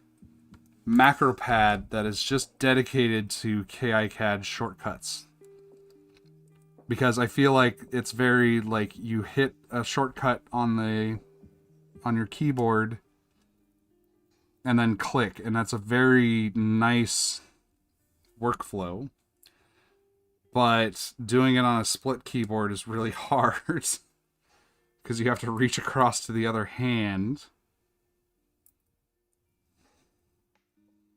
macro pad that is just dedicated to KiCad shortcuts. Because I feel like it's very like you hit a shortcut on your keyboard and then click, and that's a very nice workflow. But doing it on a split keyboard is really hard because you have to reach across to the other hand.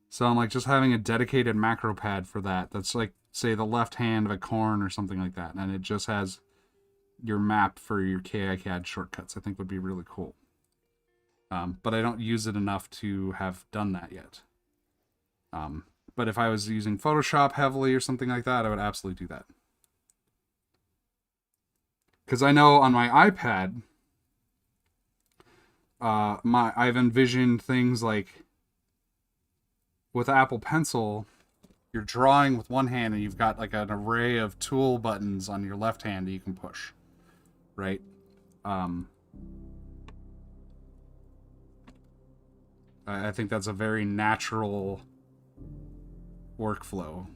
So I'm like just having a dedicated macro pad for that. That's like, say, the left hand of a corn or something like that. And it just has your map for your KiCad shortcuts. I think would be really cool. But I don't use it enough to have done that yet. But if I was using Photoshop heavily or something like that, I would absolutely do that. Because I know on my iPad, I've envisioned things like with Apple Pencil, you're drawing with one hand and you've got like an array of tool buttons on your left hand that you can push, right? I think that's a very natural workflow.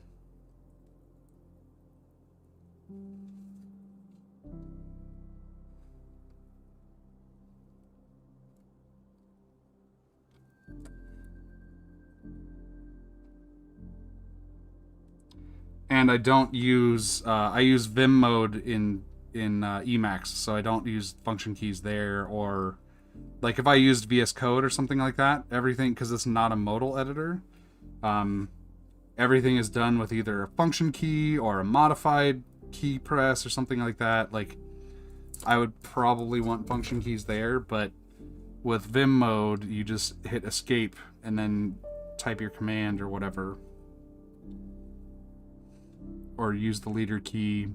And I don't use I use Vim mode in Emacs, so I don't use function keys there. Or like if I used VS Code or something like that, everything, because it's not a modal editor, everything is done with either a function key or a modified key press or something like that. Like I would probably want function keys there, but with Vim mode, you just hit escape and then type your command or whatever. Or use the leader key.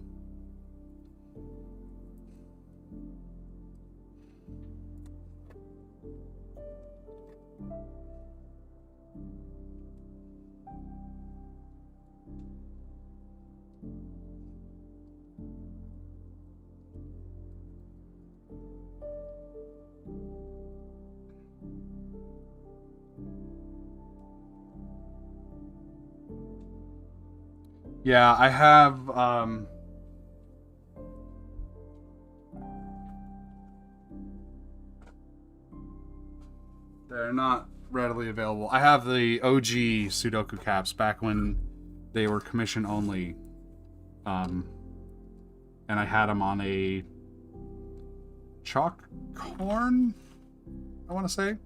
Yeah, I have they're not readily available. I have the OG Sudoku caps back when they were commission only. And I had them on a chalk corn, I want to say.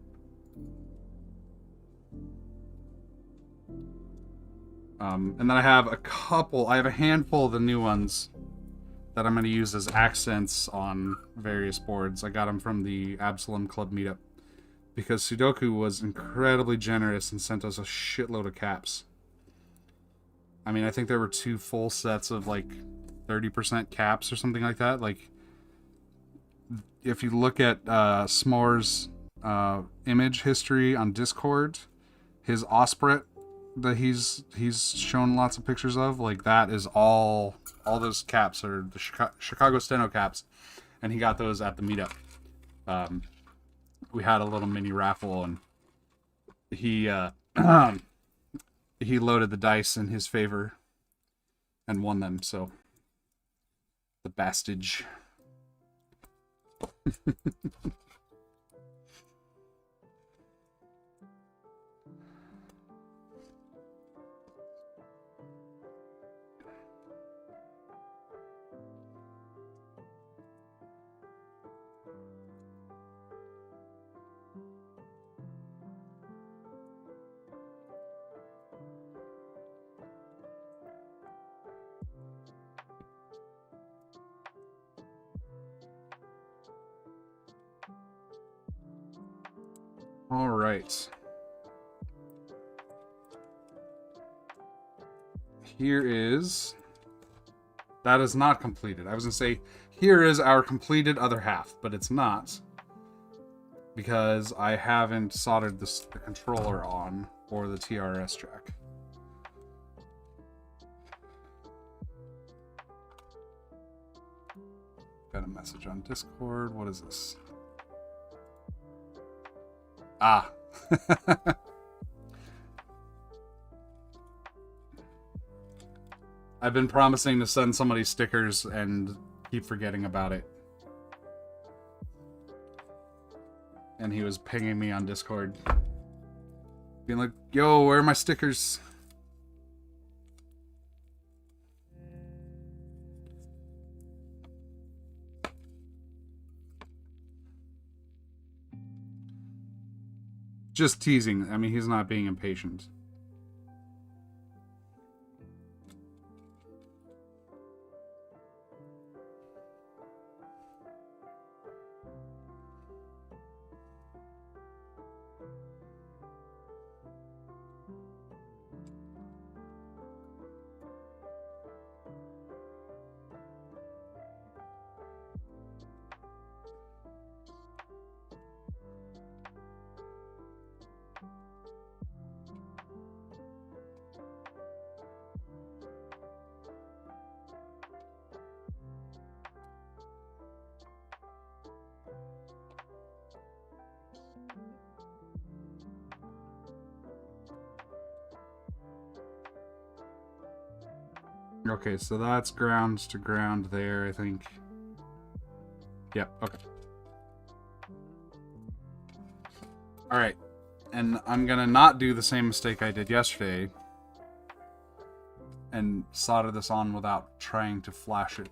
And then I have a handful of the new ones that I'm going to use as accents on various boards. I got them from the Absolem Club meetup because Sudoku was incredibly generous and sent us a shitload of caps. I mean, I think there were 2 full sets of like 30% caps or something like that. Like, if you look at S'more's image history on Discord, his Osprey that he's shown lots of pictures of, like, that is all those caps are the Chicago Steno caps, and he got those at the meetup. We had a little mini raffle, and he he loaded the dice in his favor and won them. So the bastage. All right. Here is... That is not completed. I was going to say, here is our completed other half, but it's not. Because I haven't soldered the controller on, or the TRS jack. Got a message on Discord. What is this? Ah. I've been promising to send somebody stickers and keep forgetting about it. And he was pinging me on Discord. Being like, yo, where are my stickers? Just teasing. I mean, he's not being impatient. Okay, so that's ground to ground there, I think. Yep, okay. Alright, and I'm gonna not do the same mistake I did yesterday and solder this on without trying to flash it.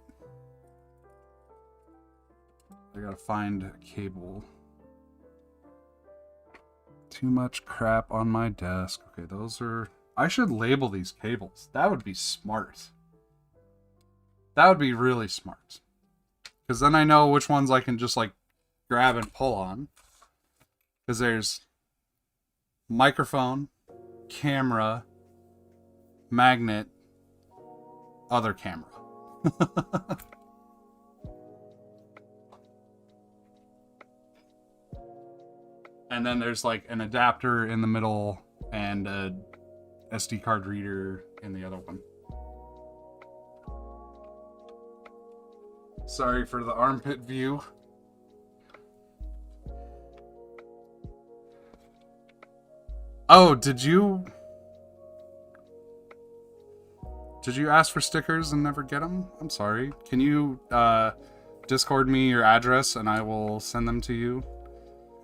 I gotta find a cable. Too much crap on my desk. Okay, those are... I should label these cables. That would be smart. That would be really smart. Because then I know which ones I can just, like, grab and pull on. Because there's microphone, camera, magnet, other camera. And then there's, like, an adapter in the middle and a SD card reader in the other one. Sorry for the armpit view. Oh, did you ask for stickers and never get them? I'm sorry. Can you Discord me your address and I will send them to you?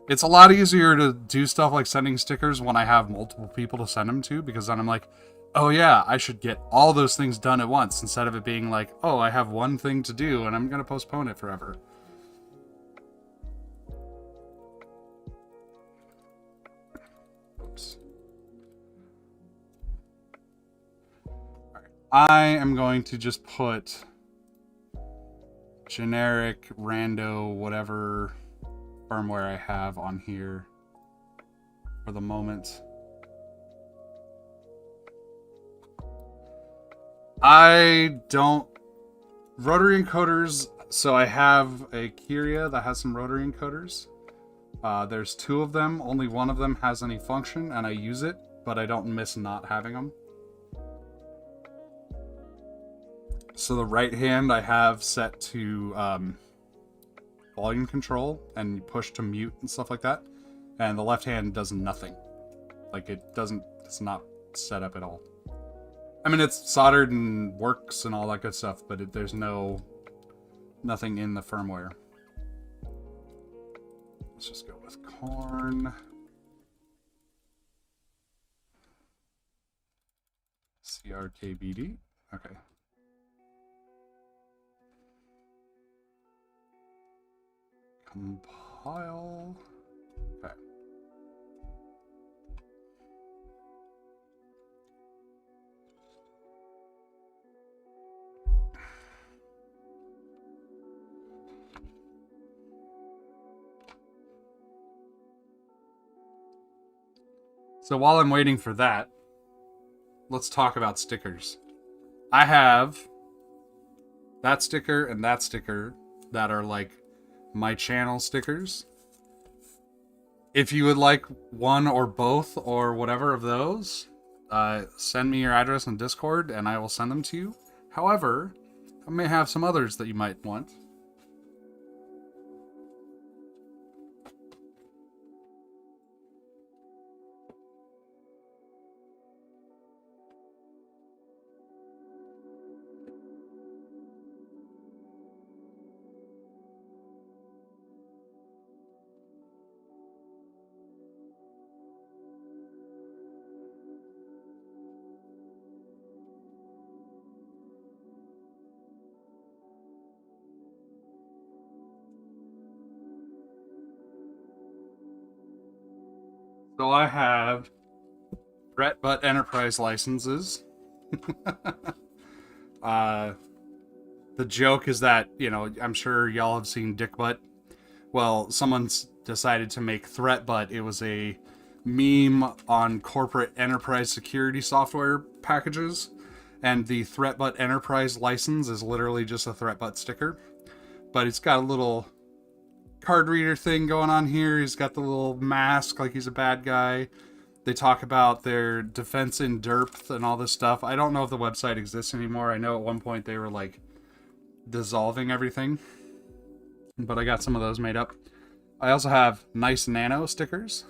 It's a lot easier to do stuff like sending stickers when I have multiple people to send them to, because then I'm like, oh yeah, I should get all those things done at once, instead of it being like, oh, I have one thing to do and I'm going to postpone it forever. Oops. All right. I am going to just put generic, rando, whatever firmware I have on here for the moment. I don't... Rotary encoders, so I have a Kyria that has some rotary encoders. There's 2 of them. Only one of them has any function, and I use it, but I don't miss not having them. So the right hand I have set to volume control and push to mute and stuff like that. And the left hand does nothing. Like, it's not set up at all. I mean, it's soldered and works and all that good stuff, but there's nothing in the firmware. Let's just go with corn. CRKBD. Okay. Compile. Okay. So while I'm waiting for that, let's talk about stickers. I have that sticker and that sticker that are like my channel stickers. If you would like one or both or whatever of those, send me your address on Discord and I will send them to you. However, I may have some others that you might want. So I have Brett Butt Enterprise licenses. The joke is that, you know, I'm sure y'all have seen Dick Butt. Well, someone's decided to make Threat Butt. It was a meme on corporate enterprise security software packages. And the Threat Butt Enterprise license is literally just a Threat Butt sticker. But it's got a little card reader thing going on here. He's got the little mask like he's a bad guy. They talk about their defense in derp and all this stuff. I don't know if the website exists anymore. I know at one point they were like dissolving everything, but I got some of those made up. I also have nice nano stickers.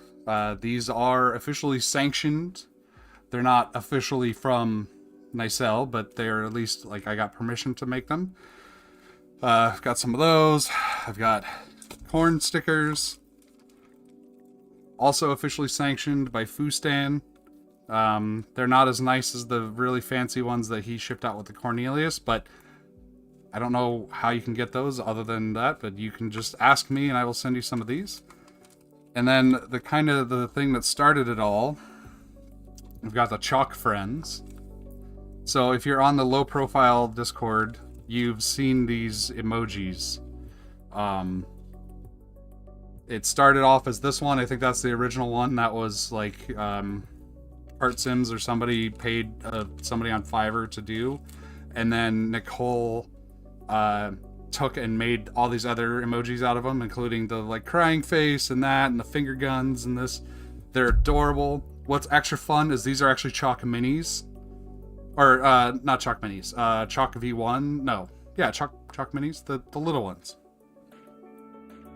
These are officially sanctioned. They're not officially from Nicel, but they're at least like I got permission to make them. I've got some of those. I've got corn stickers, also officially sanctioned by Fustan. They're not as nice as the really fancy ones that he shipped out with the Cornelius, but I don't know how you can get those other than that, but you can just ask me and I will send you some of these. And then the thing that started it all, we've got the Chalk Friends. So if you're on the low profile Discord, you've seen these emojis. It started off as this one. I think that's the original one. That was like Art Sims or somebody paid somebody on Fiverr to do. And then Nicole took and made all these other emojis out of them, including the like crying face and that, and the finger guns and this. They're adorable. What's extra fun is these are actually Chalk Minis. Or, not Chalk Minis. Chalk V1. No. Yeah, Chalk Minis. The little ones.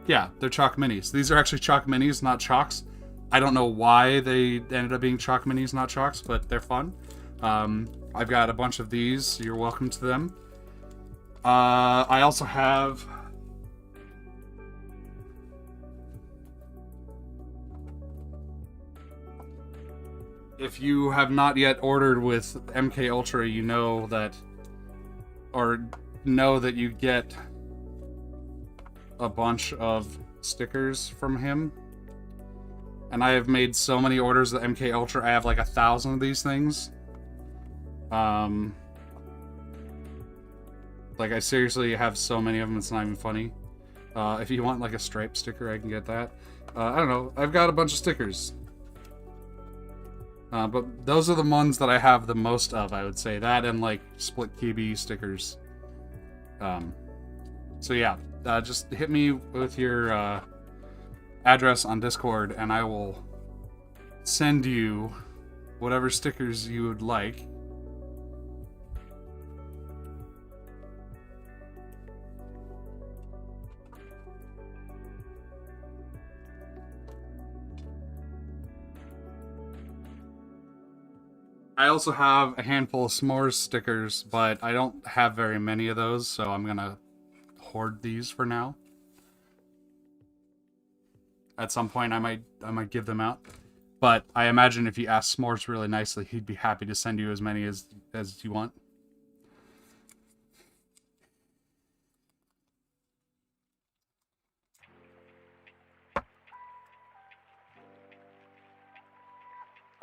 Yeah, they're Chalk Minis. These are actually Chalk Minis, not Chalks. I don't know why they ended up being Chalk Minis, not Chalks, but they're fun. I've got a bunch of these. You're welcome to them. I also have... If you have not yet ordered with MK Ultra, you know that... Or know that you get a bunch of stickers from him. And I have made so many orders of MK Ultra. I have like 1,000 of these things. Like I seriously have so many of them, it's not even funny. If you want like a stripe sticker, I can get that. I don't know, I've got a bunch of stickers. But those are the ones that I have the most of, I would say. That and like split KB stickers. So yeah, just hit me with your address on Discord and I will send you whatever stickers you would like. I also have a handful of s'mores stickers, but I don't have very many of those, so I'm gonna hoard these for now. At some point I might give them out. But I imagine if you ask S'mores really nicely, he'd be happy to send you as many as you want.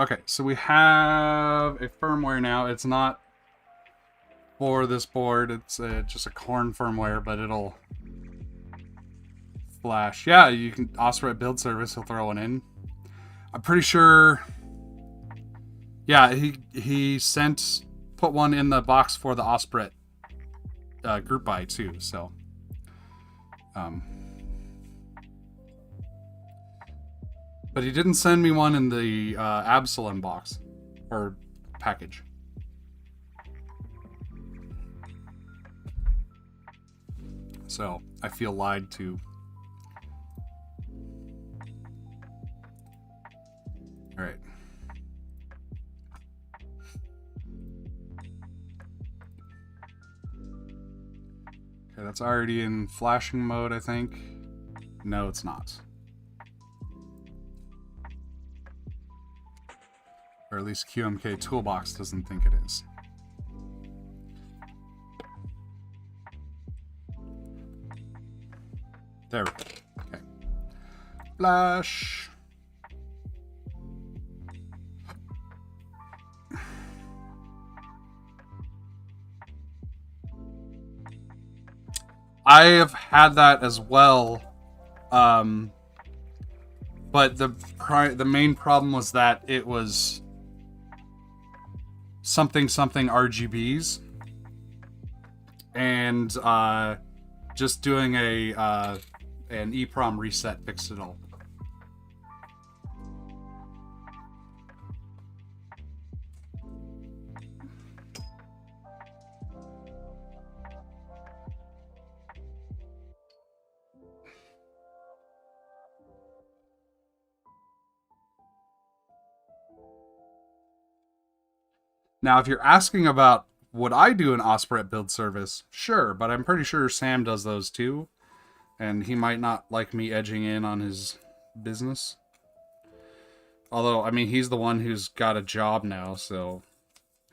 Okay, so we have a firmware now. It's not for this board. It's just a corn firmware, but it'll flash. Yeah, you can Osprey build service. He'll throw one in. I'm pretty sure. Yeah, he put one in the box for the Osprey group buy too. So, but he didn't send me one in the Absolem box or package. So I feel lied to. All right. Okay, that's already in flashing mode, I think. No, it's not. Or at least QMK Toolbox doesn't think it is. There we go. Okay. Flash. I have had that as well. But the main problem was that it was something RGBs, and just doing an EEPROM reset fixed it all. Now, if you're asking about would I do an Osprey build service, sure, but I'm pretty sure Sam does those too, and he might not like me edging in on his business. Although, I mean, he's the one who's got a job now, so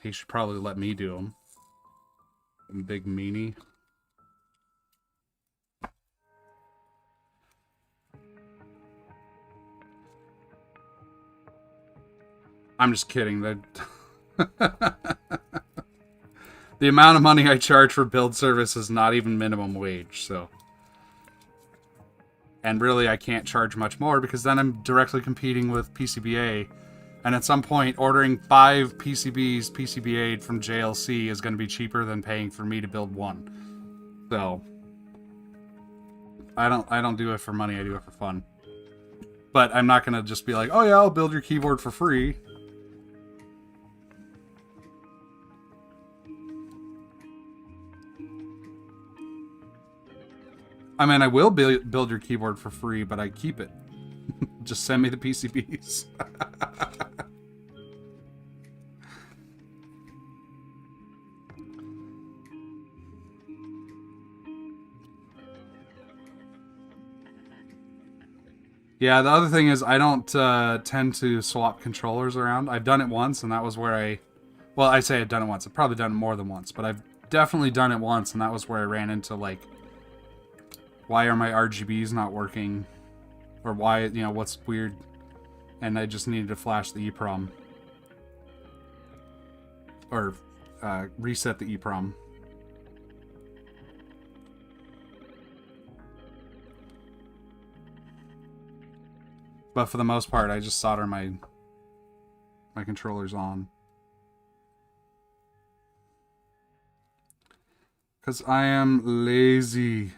he should probably let me do them. Big meanie. I'm just kidding. The amount of money I charge for build service is not even minimum wage, so. And really, I can't charge much more because then I'm directly competing with PCBA. And at some point, ordering 5 PCBs PCBA'd from JLC is going to be cheaper than paying for me to build one. So, I don't do it for money, I do it for fun. But I'm not going to just be like, oh yeah, I'll build your keyboard for free. I mean, I will build your keyboard for free, but I keep it. Just send me the PCBs. Yeah, the other thing is I don't tend to swap controllers around. I've done it once, and that was where I... Well, I say I've done it once. I've probably done it more than once, but I've definitely done it once, and that was where I ran into, like, why are my RGBs not working? Or why, you know, what's weird? And I just needed to flash the EEPROM. Or reset the EEPROM. But for the most part, I just solder my controllers on. Because I am lazy.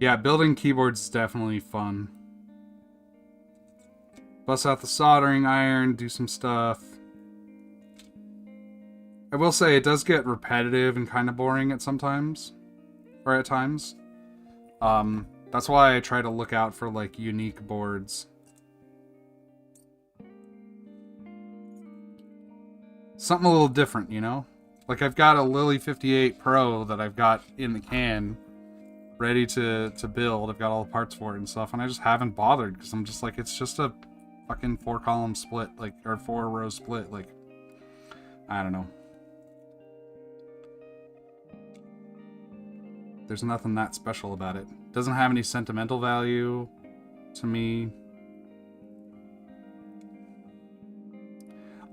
Yeah, building keyboards is definitely fun. Bust out the soldering iron, do some stuff. I will say it does get repetitive and kind of boring at sometimes. Or at times. That's why I try to look out for, like, unique boards. Something a little different, you know? Like, I've got a Lily 58 Pro that I've got in the can, ready to build. I've got all the parts for it and stuff, and I just haven't bothered, because I'm just like, it's just a fucking 4-column split, like, or 4-row split, like, I don't know. There's nothing that special about it. Doesn't have any sentimental value to me.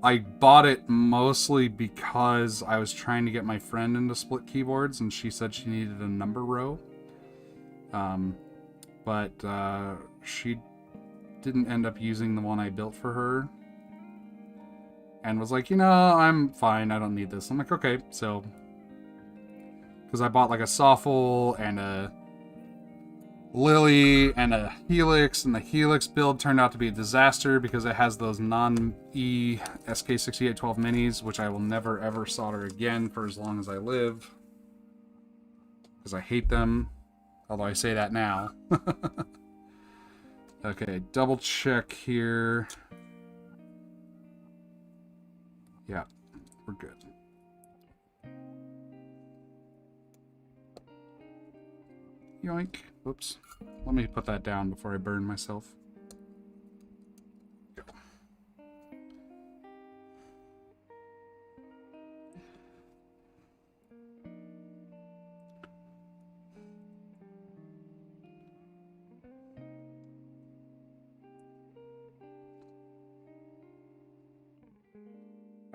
I bought it mostly because I was trying to get my friend into split keyboards, and she said she needed a number row. But she didn't end up using the one I built for her. And was like, you know, I'm fine, I don't need this. I'm like, okay, so... Because I bought like a Scaffold and a Lily and a Helix, and the Helix build turned out to be a disaster because it has those non-E SK6812 minis, which I will never ever solder again for as long as I live. Because I hate them. Although I say that now. Okay, double check here. Yeah, we're good. Yoink. Oops. Let me put that down before I burn myself. Go.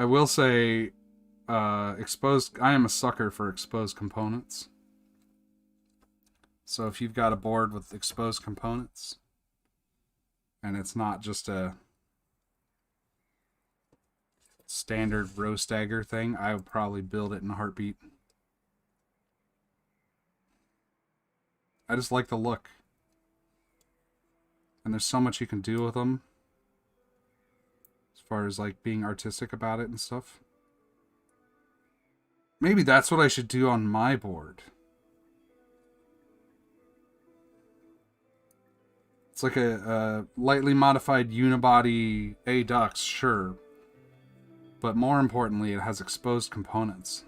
I will say, exposed. I am a sucker for exposed components. So if you've got a board with exposed components, and it's not just a standard row stagger thing, I would probably build it in a heartbeat. I just like the look. And there's so much you can do with them. As far as like being artistic about it and stuff. Maybe that's what I should do on my board. It's like a lightly modified unibody A-Dux, sure. But more importantly, it has exposed components.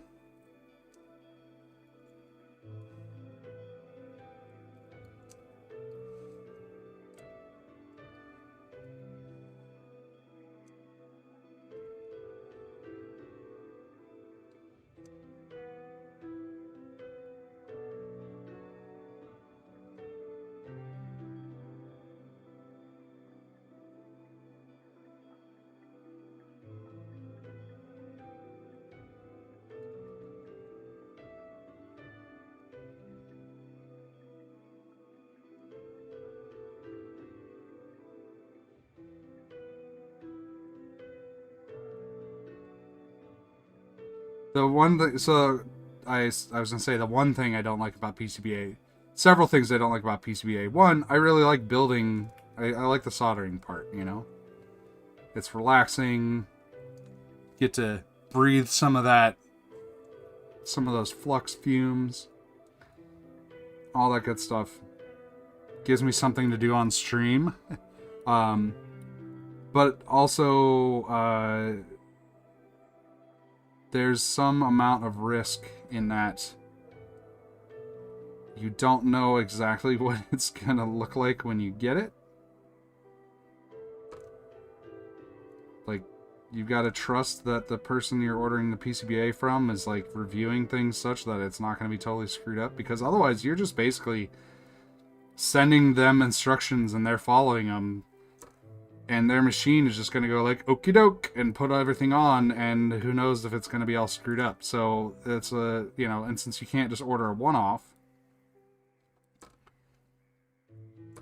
The one thing, so I was gonna say the one thing I don't like about PCBA, several things I don't like about PCBA. One, I really like building. I like the soldering part. You know, it's relaxing. Get to breathe some of that, some of those flux fumes, all that good stuff. Gives me something to do on stream, but also. There's some amount of risk in that you don't know exactly what it's gonna look like when you get it. Like, you've got to trust that the person you're ordering the PCBA from is like reviewing things such that it's not going to be totally screwed up, because otherwise you're just basically sending them instructions and they're following them. And their machine is just going to go like, okie doke, and put everything on, and who knows if it's going to be all screwed up. So it's a, you know, and since you can't just order a one-off,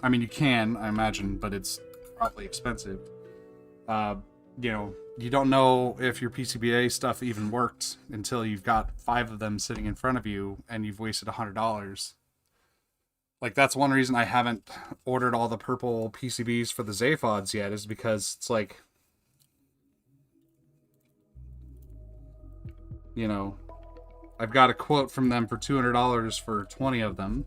I mean, you can, I imagine, but it's probably expensive. You know, you don't know if your PCBA stuff even worked until you've got 5 of them sitting in front of you and you've wasted $100. Like, that's one reason I haven't ordered all the purple PCBs for the Zaphods yet, is because it's like, you know, I've got a quote from them for $200 for 20 of them.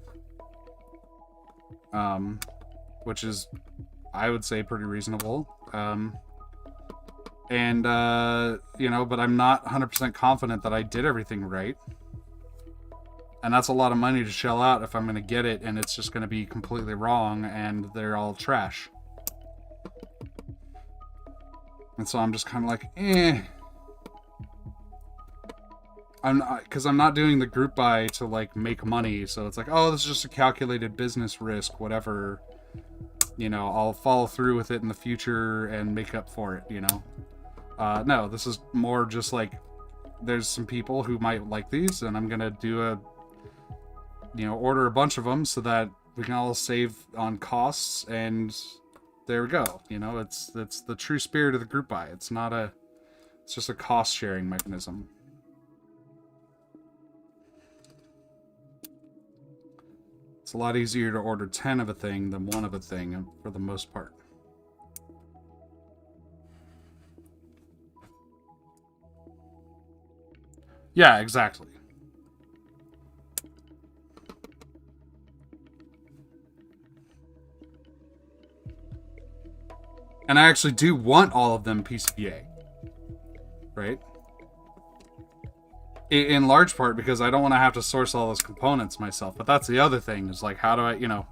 Which is, I would say, pretty reasonable. You know, but I'm not 100% confident that I did everything right. And that's a lot of money to shell out if I'm going to get it and it's just going to be completely wrong and they're all trash. And so I'm just kind of like, eh. Because I'm not doing the group buy to, like, make money. So it's like, oh, this is just a calculated business risk, whatever. You know, I'll follow through with it in the future and make up for it, you know. No, this is more just like, there's some people who might like these, and I'm going to do a, you know, order a bunch of them so that we can all save on costs, and there we go. You know, it's the true spirit of the group buy. It's not a, it's just a cost sharing mechanism. It's a lot easier to order 10 of a thing than 1 of a thing for the most part. Yeah, exactly. And I actually do want all of them PCBA. Right? In large part because I don't want to have to source all those components myself. But that's the other thing, is like, how do I, you know...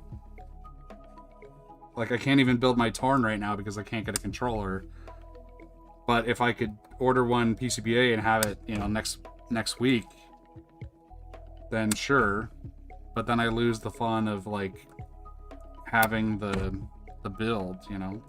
Like, I can't even build my Torn right now because I can't get a controller. But if I could order one PCBA and have it, you know, next week, then sure. But then I lose the fun of, like, having the build, you know?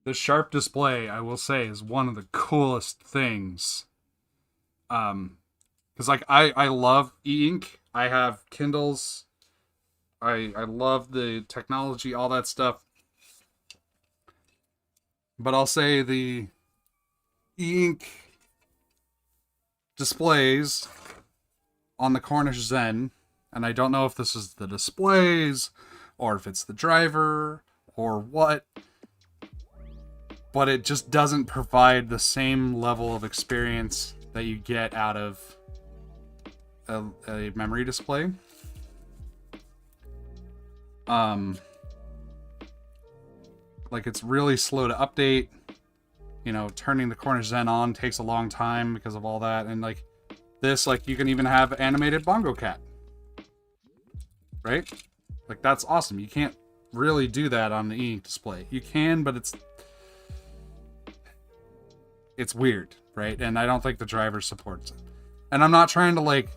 The Sharp display, I will say, is one of the coolest things. Because like I love e-ink. I have Kindles. I love the technology, all that stuff. But I'll say the e-ink displays on the Cornish Zen, and I don't know if this is the displays or if it's the driver or what, but it just doesn't provide the same level of experience that you get out of a memory display. Like, it's really slow to update. You know, turning the Cornish Zen on takes a long time because of all that. And like this, like, you can even have animated Bongo Cat, right? Like, that's awesome. You can't really do that on the e-ink display. You can, but it's weird, right? And I don't think the driver supports it. And I'm not trying to like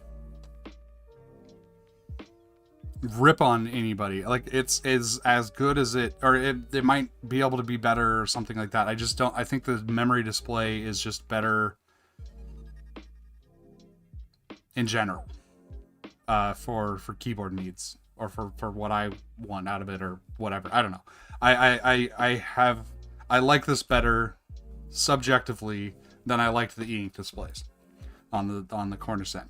rip on anybody. Like, it's as good as it, or it might be able to be better or something like that. I think the memory display is just better in general for keyboard needs, or for what I want out of it, or whatever. I don't know. I like this better subjectively than I liked the e-ink displays on the Cornish Zen.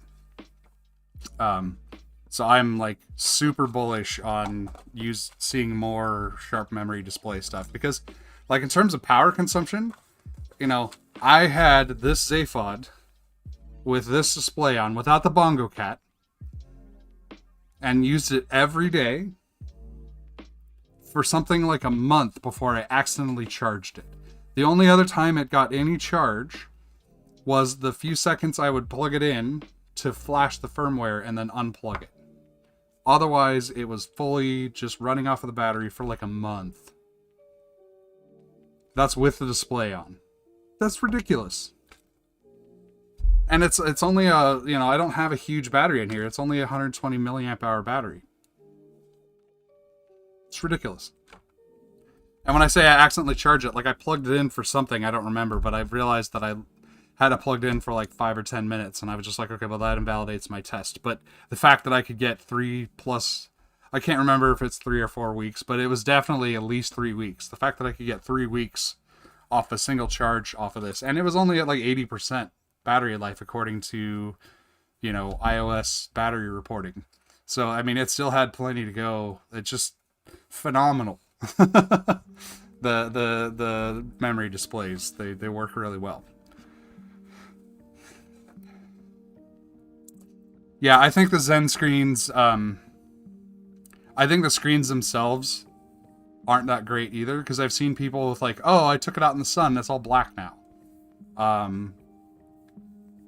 So I'm like super bullish on seeing more Sharp memory display stuff, because like in terms of power consumption, you know, I had this Zaphod with this display on without the Bongo Cat and used it every day for something like a month before I accidentally charged it. The only other time it got any charge was the few seconds I would plug it in to flash the firmware and then unplug it. Otherwise, it was fully just running off of the battery for like a month. That's with the display on. That's ridiculous. And it's only I don't have a huge battery in here. It's only a 120 milliamp hour battery. It's ridiculous. And when I say I accidentally charge it, like I plugged it in for something, I don't remember, but I realized that I had it plugged in for like 5 or 10 minutes, and I was just like, okay, well, that invalidates my test. But the fact that I could get 3+, I can't remember if it's 3 or 4 weeks, but it was definitely at least 3 weeks. The fact that I could get 3 weeks off a single charge off of this, and it was only at like 80% battery life according to, you know, iOS battery reporting. So I mean, it still had plenty to go. It's just phenomenal. the memory displays, they work really well. Yeah, I think the Zen screens, I think the screens themselves aren't that great either, because I've seen people with like, oh, I took it out in the sun, it's all black now.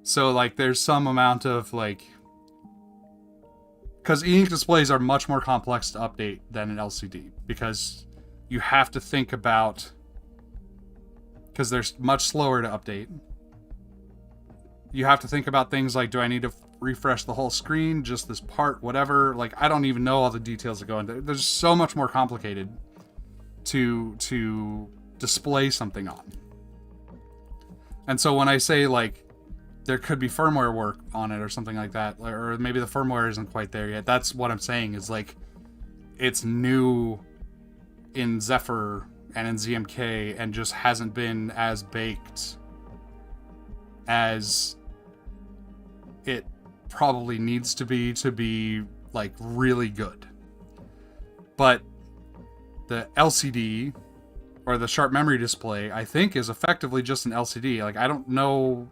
So like there's some amount of like, because e-ink displays are much more complex to update than an LCD, because you have to think about, because they're much slower to update. You have to think about things like, do I need to refresh the whole screen, just this part, whatever. Like, I don't even know all the details that go into it. There's so much more complicated to display something on. And so when I say like there could be firmware work on it or something like that, or maybe the firmware isn't quite there yet, that's what I'm saying, is like it's new in Zephyr and in ZMK and just hasn't been as baked as it probably needs to be like really good. But the LCD or the Sharp memory display, I think, is effectively just an LCD. Like, I don't know,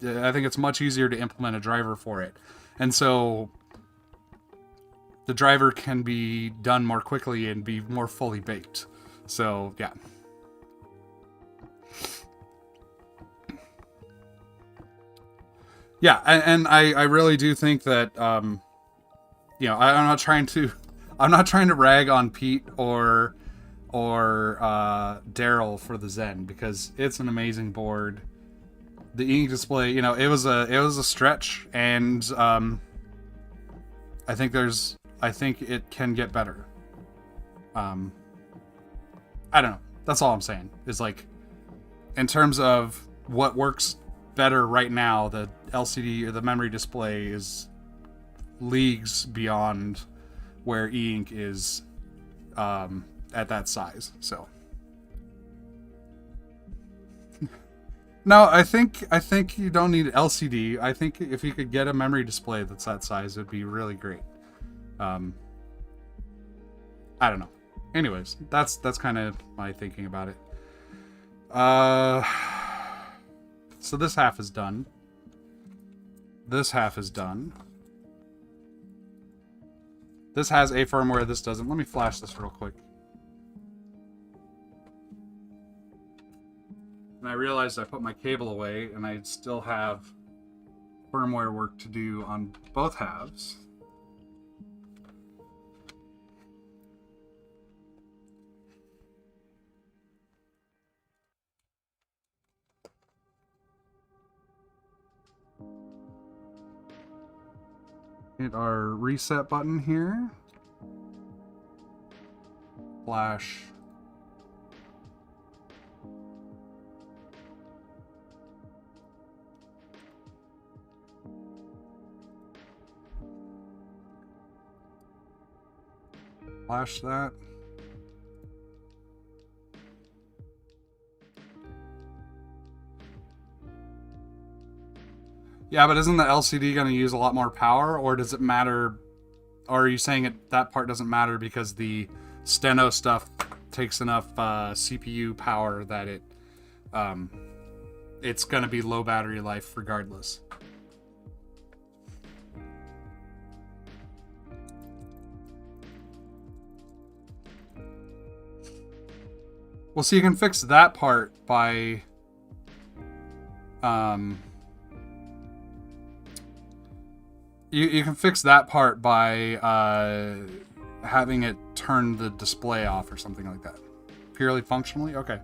I think it's much easier to implement a driver for it, and so the driver can be done more quickly and be more fully baked. So yeah. Yeah, and I really do think that, you know, I'm not trying to rag on Pete or Daryl for the Zen, because it's an amazing board. The e-ink display, you know, it was a stretch, and I think it can get better. I don't know. That's all I'm saying. Is like, in terms of what works better right now, the LCD or the memory display is leagues beyond where e-ink is at that size. So no, I think you don't need LCD. I think if you could get a memory display that's that size, it'd be really great. I don't know. Anyways, that's kind of my thinking about it. So this half is done. This half is done. This has a firmware, this doesn't. Let me flash this real quick. And I realized I put my cable away and I still have firmware work to do on both halves. Hit our reset button here. Flash. Flash that. Yeah, but isn't the LCD going to use a lot more power, or does it matter? Or are you saying that part doesn't matter because the steno stuff takes enough CPU power that it's going to be low battery life regardless? Well, so you can fix that part by You can fix that part by having it turn the display off or something like that. Purely functionally? Okay.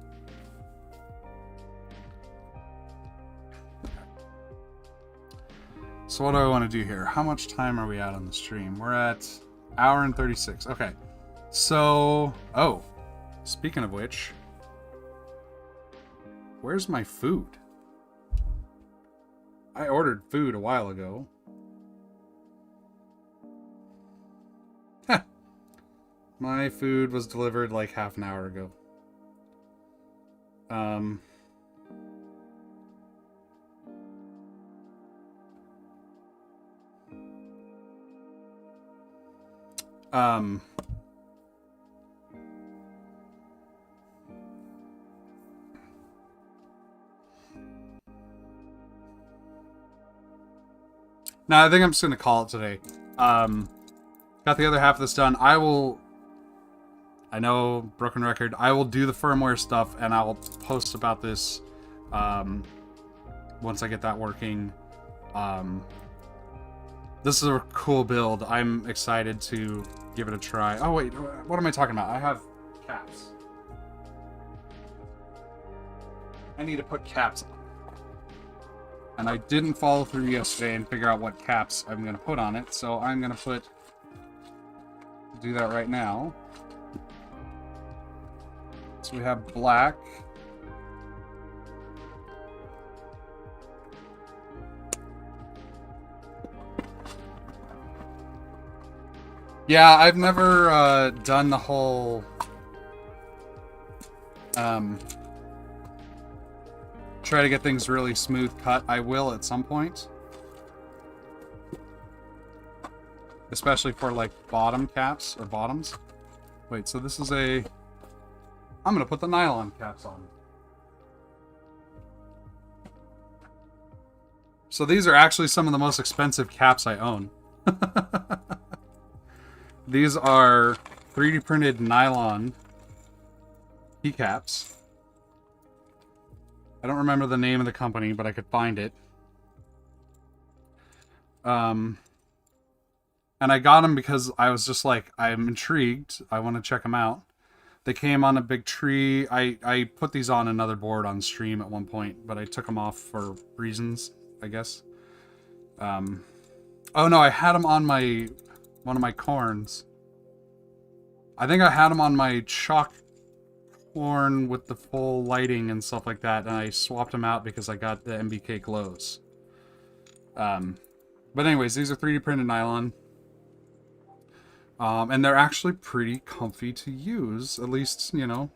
So what do I want to do here? How much time are we at on the stream? We're at hour and 36. Okay. So, oh, speaking of which, where's my food? I ordered food a while ago. My food was delivered like half an hour ago. Now I think I'm just gonna call it today. Got the other half of this done. I know, broken record. I will do the firmware stuff, and I will post about this once I get that working. This is a cool build. I'm excited to give it a try. Oh wait, what am I talking about? I have caps. I need to put caps on. And I didn't follow through yesterday and figure out what caps I'm going to put on it, so I'm going to do that right now. So we have black. Yeah, I've never done the whole try to get things really smooth cut. I will at some point. Especially for like bottom caps or bottoms. Wait, so this is a... I'm gonna put the nylon caps on. So these are actually some of the most expensive caps I own. These are 3D printed nylon keycaps. I don't remember the name of the company, but I could find it. And I got them because I was just like, I'm intrigued. I want to check them out. They came on a big tree. I put these on another board on stream at one point, but I took them off for reasons, I guess. Oh no, I had them on one of my corns. I think I had them on my chalk horn with the full lighting and stuff like that, and I swapped them out because I got the MBK glows. But anyways, these are 3D printed nylon. And they're actually pretty comfy to use, at least, you know,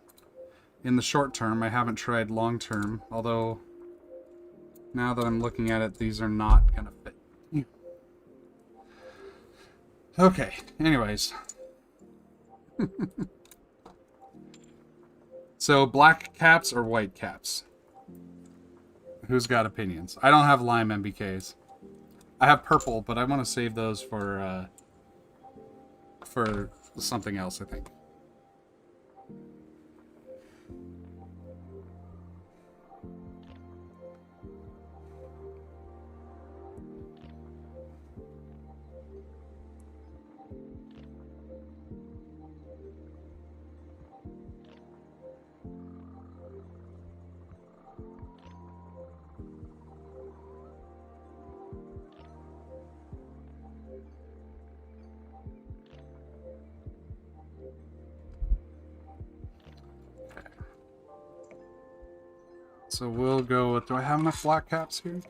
in the short term. I haven't tried long term, although now that I'm looking at it, these are not gonna fit. Okay, anyways. So, black caps or white caps? Who's got opinions? I don't have lime MBKs. I have purple, but I want to save those for something else, I think. So we'll go with, do I have enough black caps here?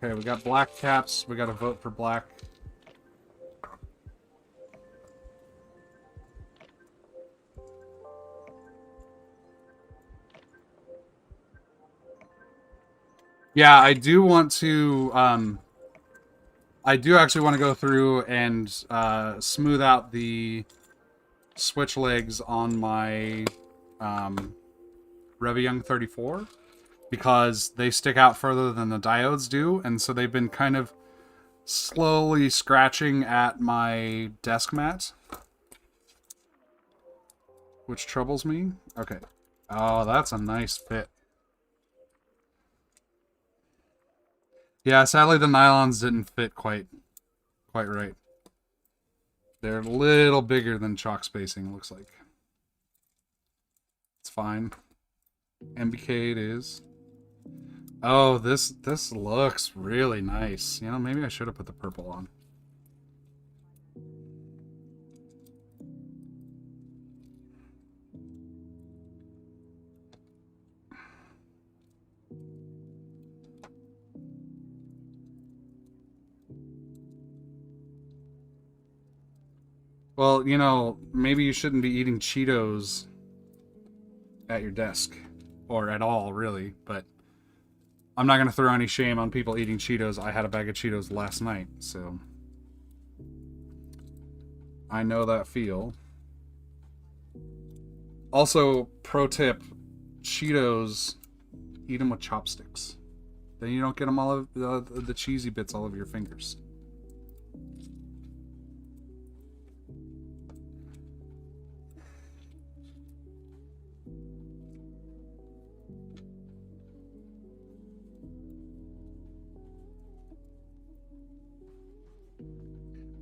Okay, we got black caps. We got to vote for black. Yeah, I do want to, I do actually want to go through and smooth out the switch legs on my Reviung 34 because they stick out further than the diodes do, and so they've been kind of slowly scratching at my desk mat, which troubles me. Okay. Oh, that's a nice fit. Yeah, sadly the nylons didn't fit quite right. They're a little bigger than chalk spacing, looks like. It's fine. MBK it is. Oh, this looks really nice. You know, maybe I should have put the purple on. Well, you know, maybe you shouldn't be eating Cheetos at your desk. Or at all, really. But I'm not going to throw any shame on people eating Cheetos. I had a bag of Cheetos last night, so I know that feel. Also, pro tip, Cheetos, eat them with chopsticks. Then you don't get them all of the cheesy bits all over your fingers.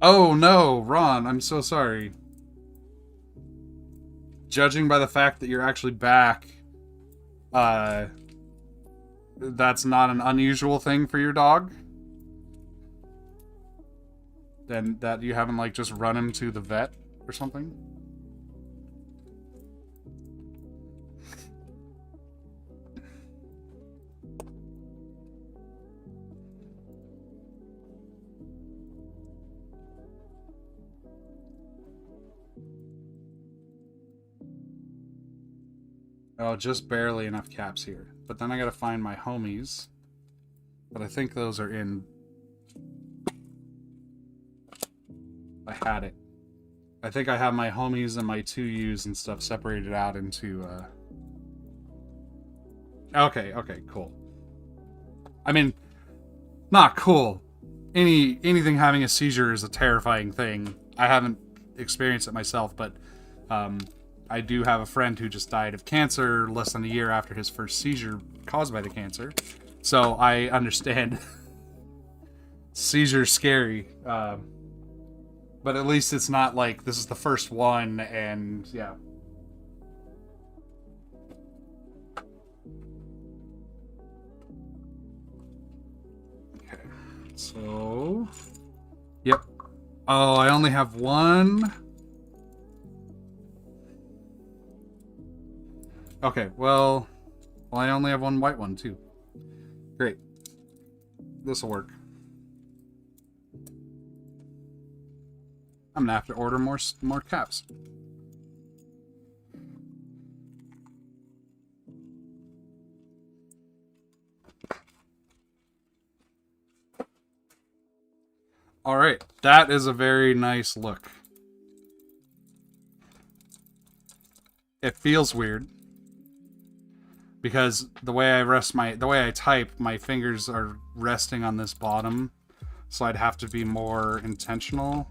Oh no, Ron, I'm so sorry. Judging by the fact that you're actually back, that's not an unusual thing for your dog? Then that you haven't, like, just run him to the vet or something? Oh, just barely enough caps here. But then I gotta find my homies. But I think those are in... I had it. I think I have my homies and my 2Us and stuff separated out into, Okay, cool. I mean, not cool. Anything having a seizure is a terrifying thing. I haven't experienced it myself, but, I do have a friend who just died of cancer less than a year after his first seizure caused by the cancer. So I understand. Seizure's scary. But at least it's not like this is the first one, and yeah. Okay, so... Yep. Oh, I only have one... Okay, well, I only have one white one, too. Great. This'll work. I'm gonna have to order more caps. Alright, that is a very nice look. It feels weird. Because the way I type, my fingers are resting on this bottom. So I'd have to be more intentional.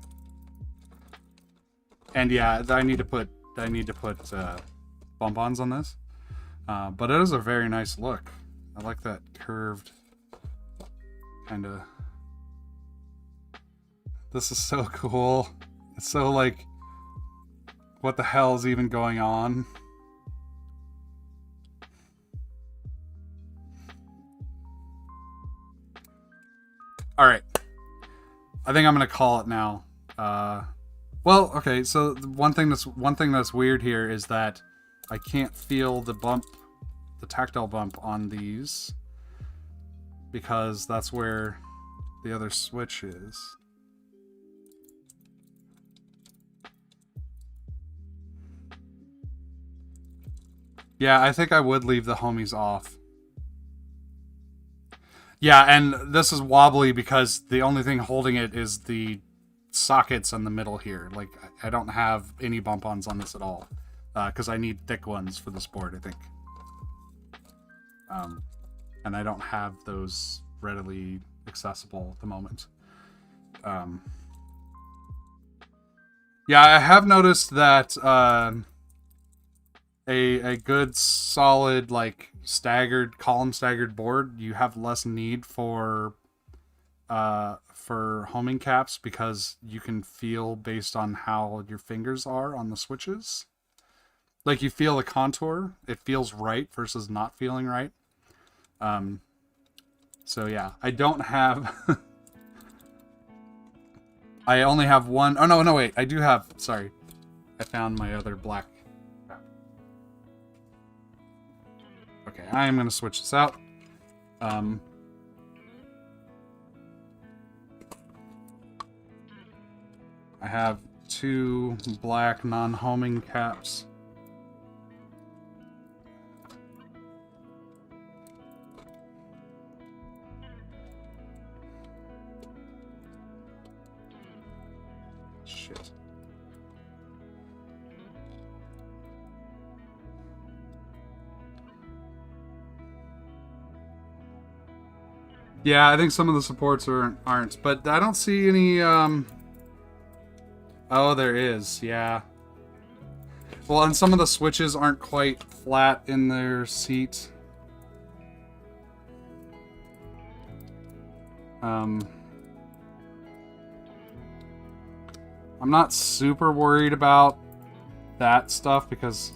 And yeah, I need to put bump-ons on this. But it is a very nice look. I like that curved kind of... This is so cool. It's so like, what the hell is even going on? All right. I think I'm gonna call it now. Well, okay. So one thing that's weird here is that I can't feel the tactile bump on these because that's where the other switch is. Yeah, I think I would leave the homies off. Yeah, and this is wobbly because the only thing holding it is the sockets in the middle here. Like, I don't have any bump-ons on this at all. Because I need thick ones for this board, I think. And I don't have those readily accessible at the moment. Yeah, I have noticed that a good solid like column staggered board, you have less need for homing caps because you can feel based on how your fingers are on the switches. Like you feel the contour, it feels right versus not feeling right. So yeah, I don't have I only have one. Oh no, wait, I do have, sorry. I found my other black. Okay, I am going to switch this out. I have 2 black non-homing caps. Shit. Yeah, I think some of the supports aren't, but I don't see any, Oh, there is, yeah. Well, and some of the switches aren't quite flat in their seat. I'm not super worried about that stuff because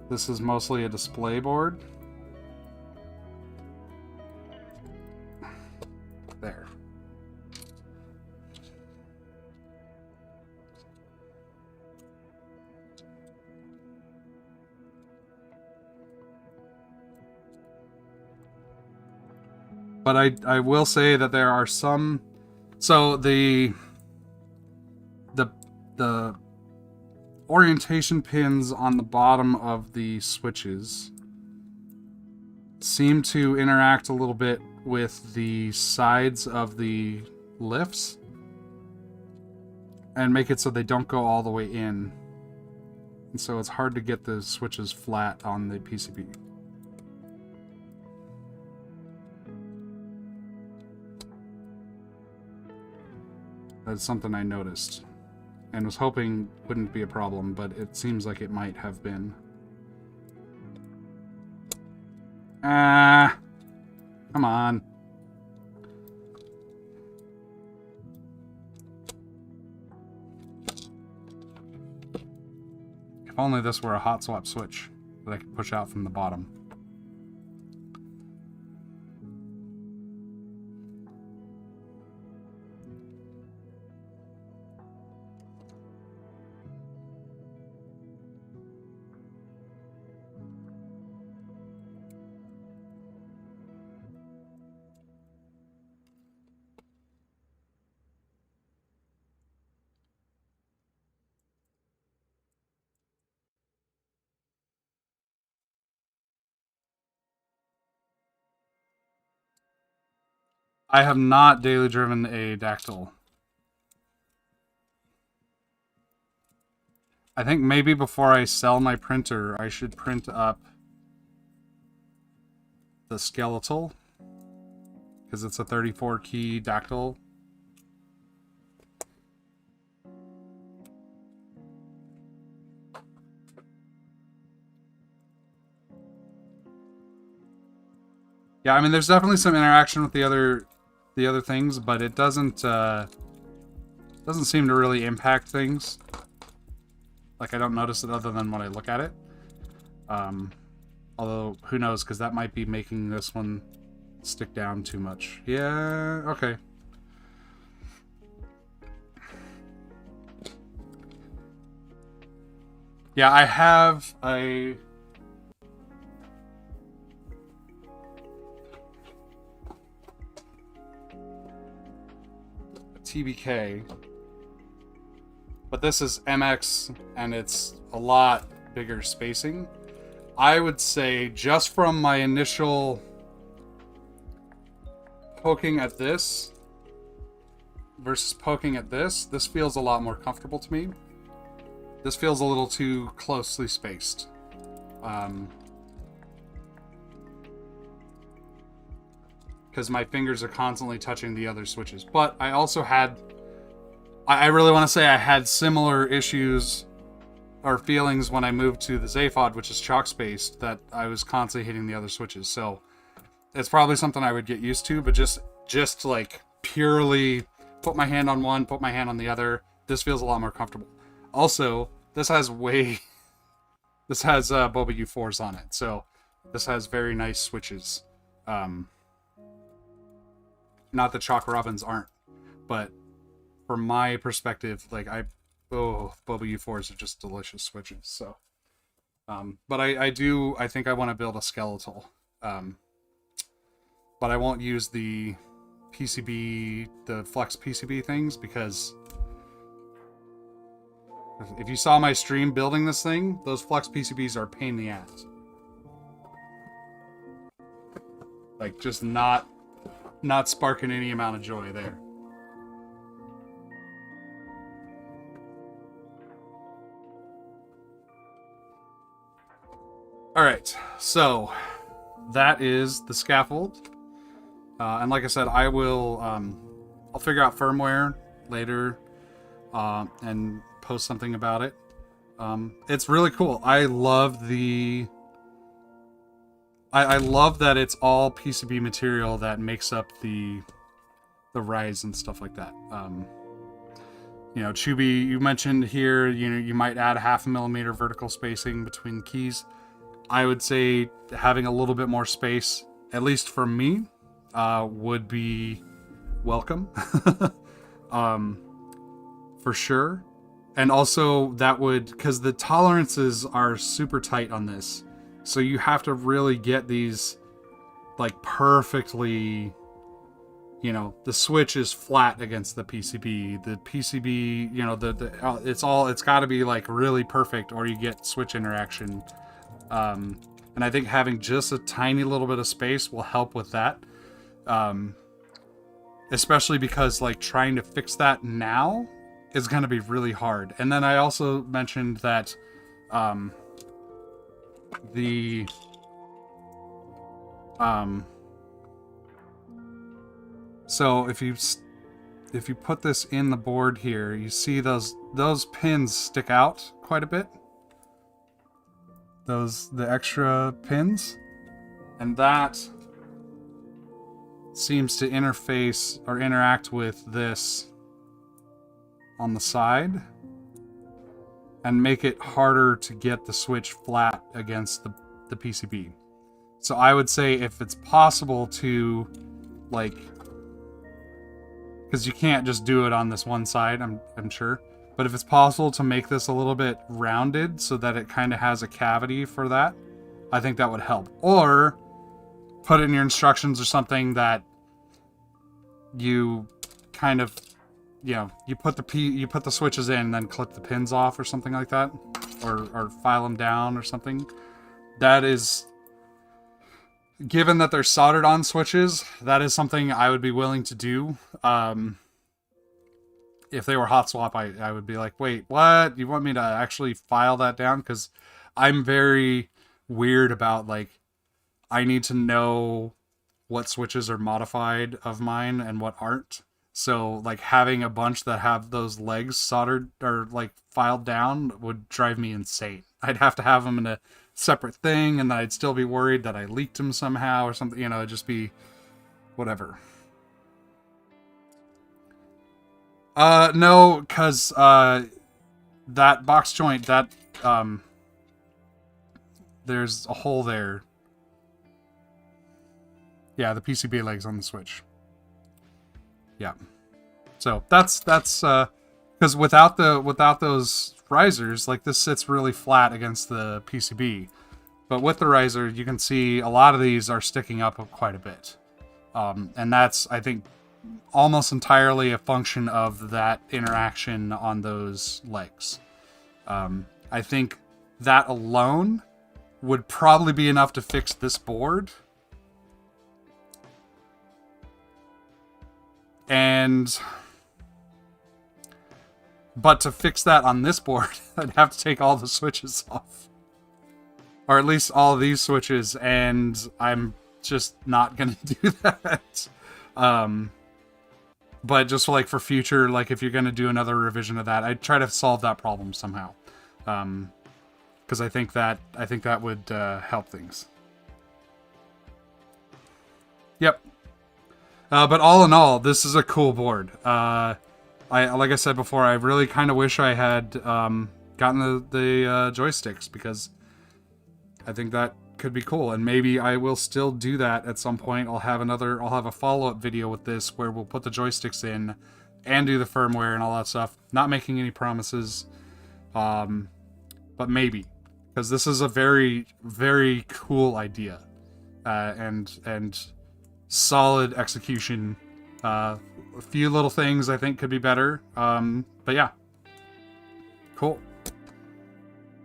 this is mostly a display board. There. But I will say that there are some... So the orientation pins on the bottom of the switches seem to interact a little bit with the sides of the lifts and make it so they don't go all the way in. And so it's hard to get the switches flat on the PCB. That's something I noticed and was hoping wouldn't be a problem, but it seems like it might have been. Come on. If only this were a hot swap switch that I could push out from the bottom. I have not daily driven a dactyl. I think maybe before I sell my printer, I should print up the skeletal, because it's a 34 key dactyl. Yeah, I mean, there's definitely some interaction with the other things, but it doesn't seem to really impact things. Like, I don't notice it other than when I look at it. Although, who knows, because that might be making this one stick down too much. Yeah, okay. Yeah, I have a... TBK, but this is MX and it's a lot bigger spacing. I would say just from my initial poking at this versus poking at this feels a lot more comfortable to me. This feels a little too closely spaced. Because my fingers are constantly touching the other switches. But I also had... I really want to say I had similar issues or feelings when I moved to the Zaphod, which is chalk spaced, that I was constantly hitting the other switches. So it's probably something I would get used to, but just like purely put my hand on one, put my hand on the other, this feels a lot more comfortable. Also, this has Boba U4s on it, so this has very nice switches. Not that chalk robins aren't, but from my perspective, like Boba U4s are just delicious switches. So, but I think I want to build a skeletal, but I won't use the PCB, the flex PCB things, because if you saw my stream building this thing, those flex PCBs are a pain in the ass. Like, just not sparking any amount of joy there. Alright, so that is the scaffold. And like I said, I will I'll figure out firmware later and post something about it. It's really cool. I love I love that it's all PCB material that makes up the rise and stuff like that. You know, Choubbi, you mentioned here, you know, you might add 0.5 millimeter vertical spacing between keys. I would say having a little bit more space, at least for me, would be welcome. For sure. And also that would, because the tolerances are super tight on this, so you have to really get these like perfectly, you know, the switch is flat against the PCB. The PCB, you know, it's got to be like really perfect, or you get switch interaction. And I think having just a tiny little bit of space will help with that. Especially because like trying to fix that now is going to be really hard. And then I also mentioned that so if you put this in the board here, you see those pins stick out quite a bit. The extra pins, and that seems to interface or interact with this on the side and make it harder to get the switch flat against the PCB. So I would say if it's possible to, like, because you can't just do it on this one side, I'm sure, but if it's possible to make this a little bit rounded so that it kind of has a cavity for that, I think that would help. Or put it in your instructions or something that you kind of, you know, you put the switches in and then clip the pins off or something like that, or file them down or something. That is given that they're soldered on switches, that is something I would be willing to do. If they were hot swap, I would be like, wait, what? You want me to actually file that down? Because I'm very weird about, like, I need to know what switches are modified of mine and what aren't. So, like, having a bunch that have those legs soldered or, like, filed down would drive me insane. I'd have to have them in a separate thing, and then I'd still be worried that I leaked them somehow or something. You know, it'd just be whatever. No, because, that box joint, that, there's a hole there. Yeah, the PCB legs on the Switch. Yeah. So that's because without those risers, like, this sits really flat against the PCB. But with the riser, you can see a lot of these are sticking up quite a bit. And that's, I think, almost entirely a function of that interaction on those legs. I think that alone would probably be enough to fix this board. But to fix that on this board, I'd have to take all the switches off. Or at least all of these switches, and I'm just not going to do that. But just like for future, like if you're going to do another revision of that, I'd try to solve that problem somehow. Because I think that would help things. Yep. But all in all, this is a cool board. Like I said before, I really kind of wish I had gotten the joysticks, because I think that could be cool, and maybe I will still do that at some point. I'll have a follow-up video with this where we'll put the joysticks in and do the firmware and all that stuff. Not making any promises, but maybe, because this is a very, very cool idea, and solid execution. A few little things I think could be better, but yeah, cool,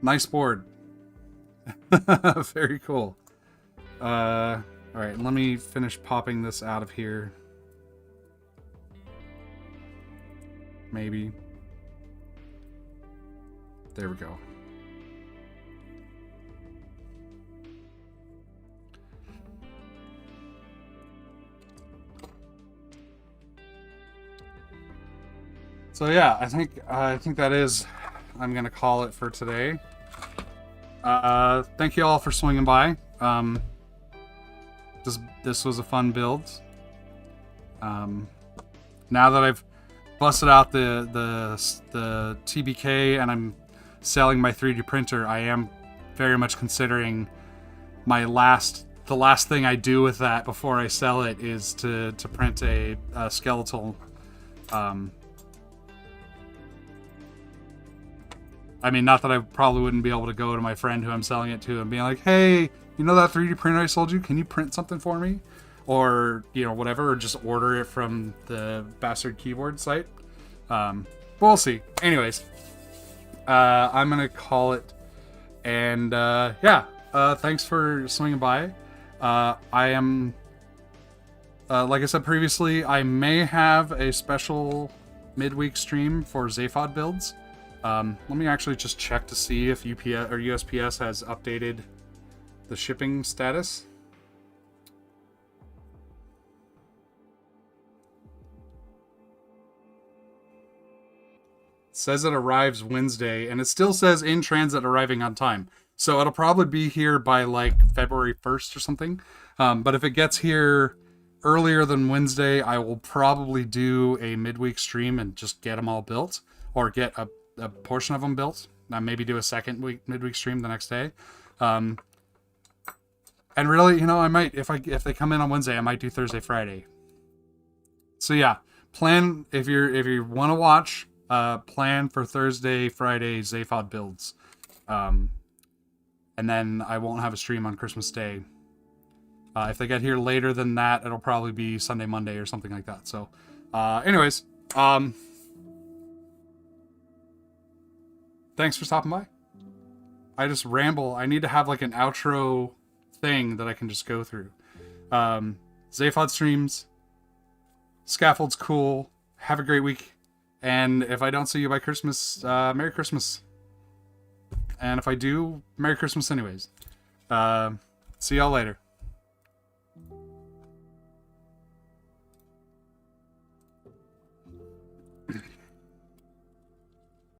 nice board. Very cool. Alright, let me finish popping this out of here. Maybe. There we go. So yeah, I think that is, I'm gonna call it for today. Thank you all for swinging by. This was a fun build. Now that I've busted out the TBK and I'm selling my 3D printer, I am very much considering the last thing I do with that before I sell it is to print a skeletal. I mean, not that I probably wouldn't be able to go to my friend who I'm selling it to and be like, hey, you know that 3D printer I sold you? Can you print something for me? Or, you know, whatever, or just order it from the Bastard Keyboard site. But we'll see. Anyways, I'm going to call it. And, yeah, thanks for swinging by. I am, like I said previously, I may have a special midweek stream for Zaphod builds. Let me actually just check to see if UPS or USPS has updated the shipping status. It says it arrives Wednesday, and it still says in transit arriving on time. So it'll probably be here by like February 1st or something. But if it gets here earlier than Wednesday, I will probably do a midweek stream and just get them all built, or get a portion of them built. Maybe do a second midweek stream the next day. And really, you know, I might, if they come in on Wednesday, I might do Thursday, Friday. So yeah, plan if you want to watch, plan for Thursday, Friday Zaphod builds. And then I won't have a stream on Christmas Day. If they get here later than that, it'll probably be Sunday, Monday, or something like that. So, anyways, thanks for stopping by. I just ramble. I need to have like an outro thing that I can just go through. Zaphod streams. Scaffold's cool. Have a great week. And if I don't see you by Christmas, Merry Christmas. And if I do, Merry Christmas anyways. See y'all later.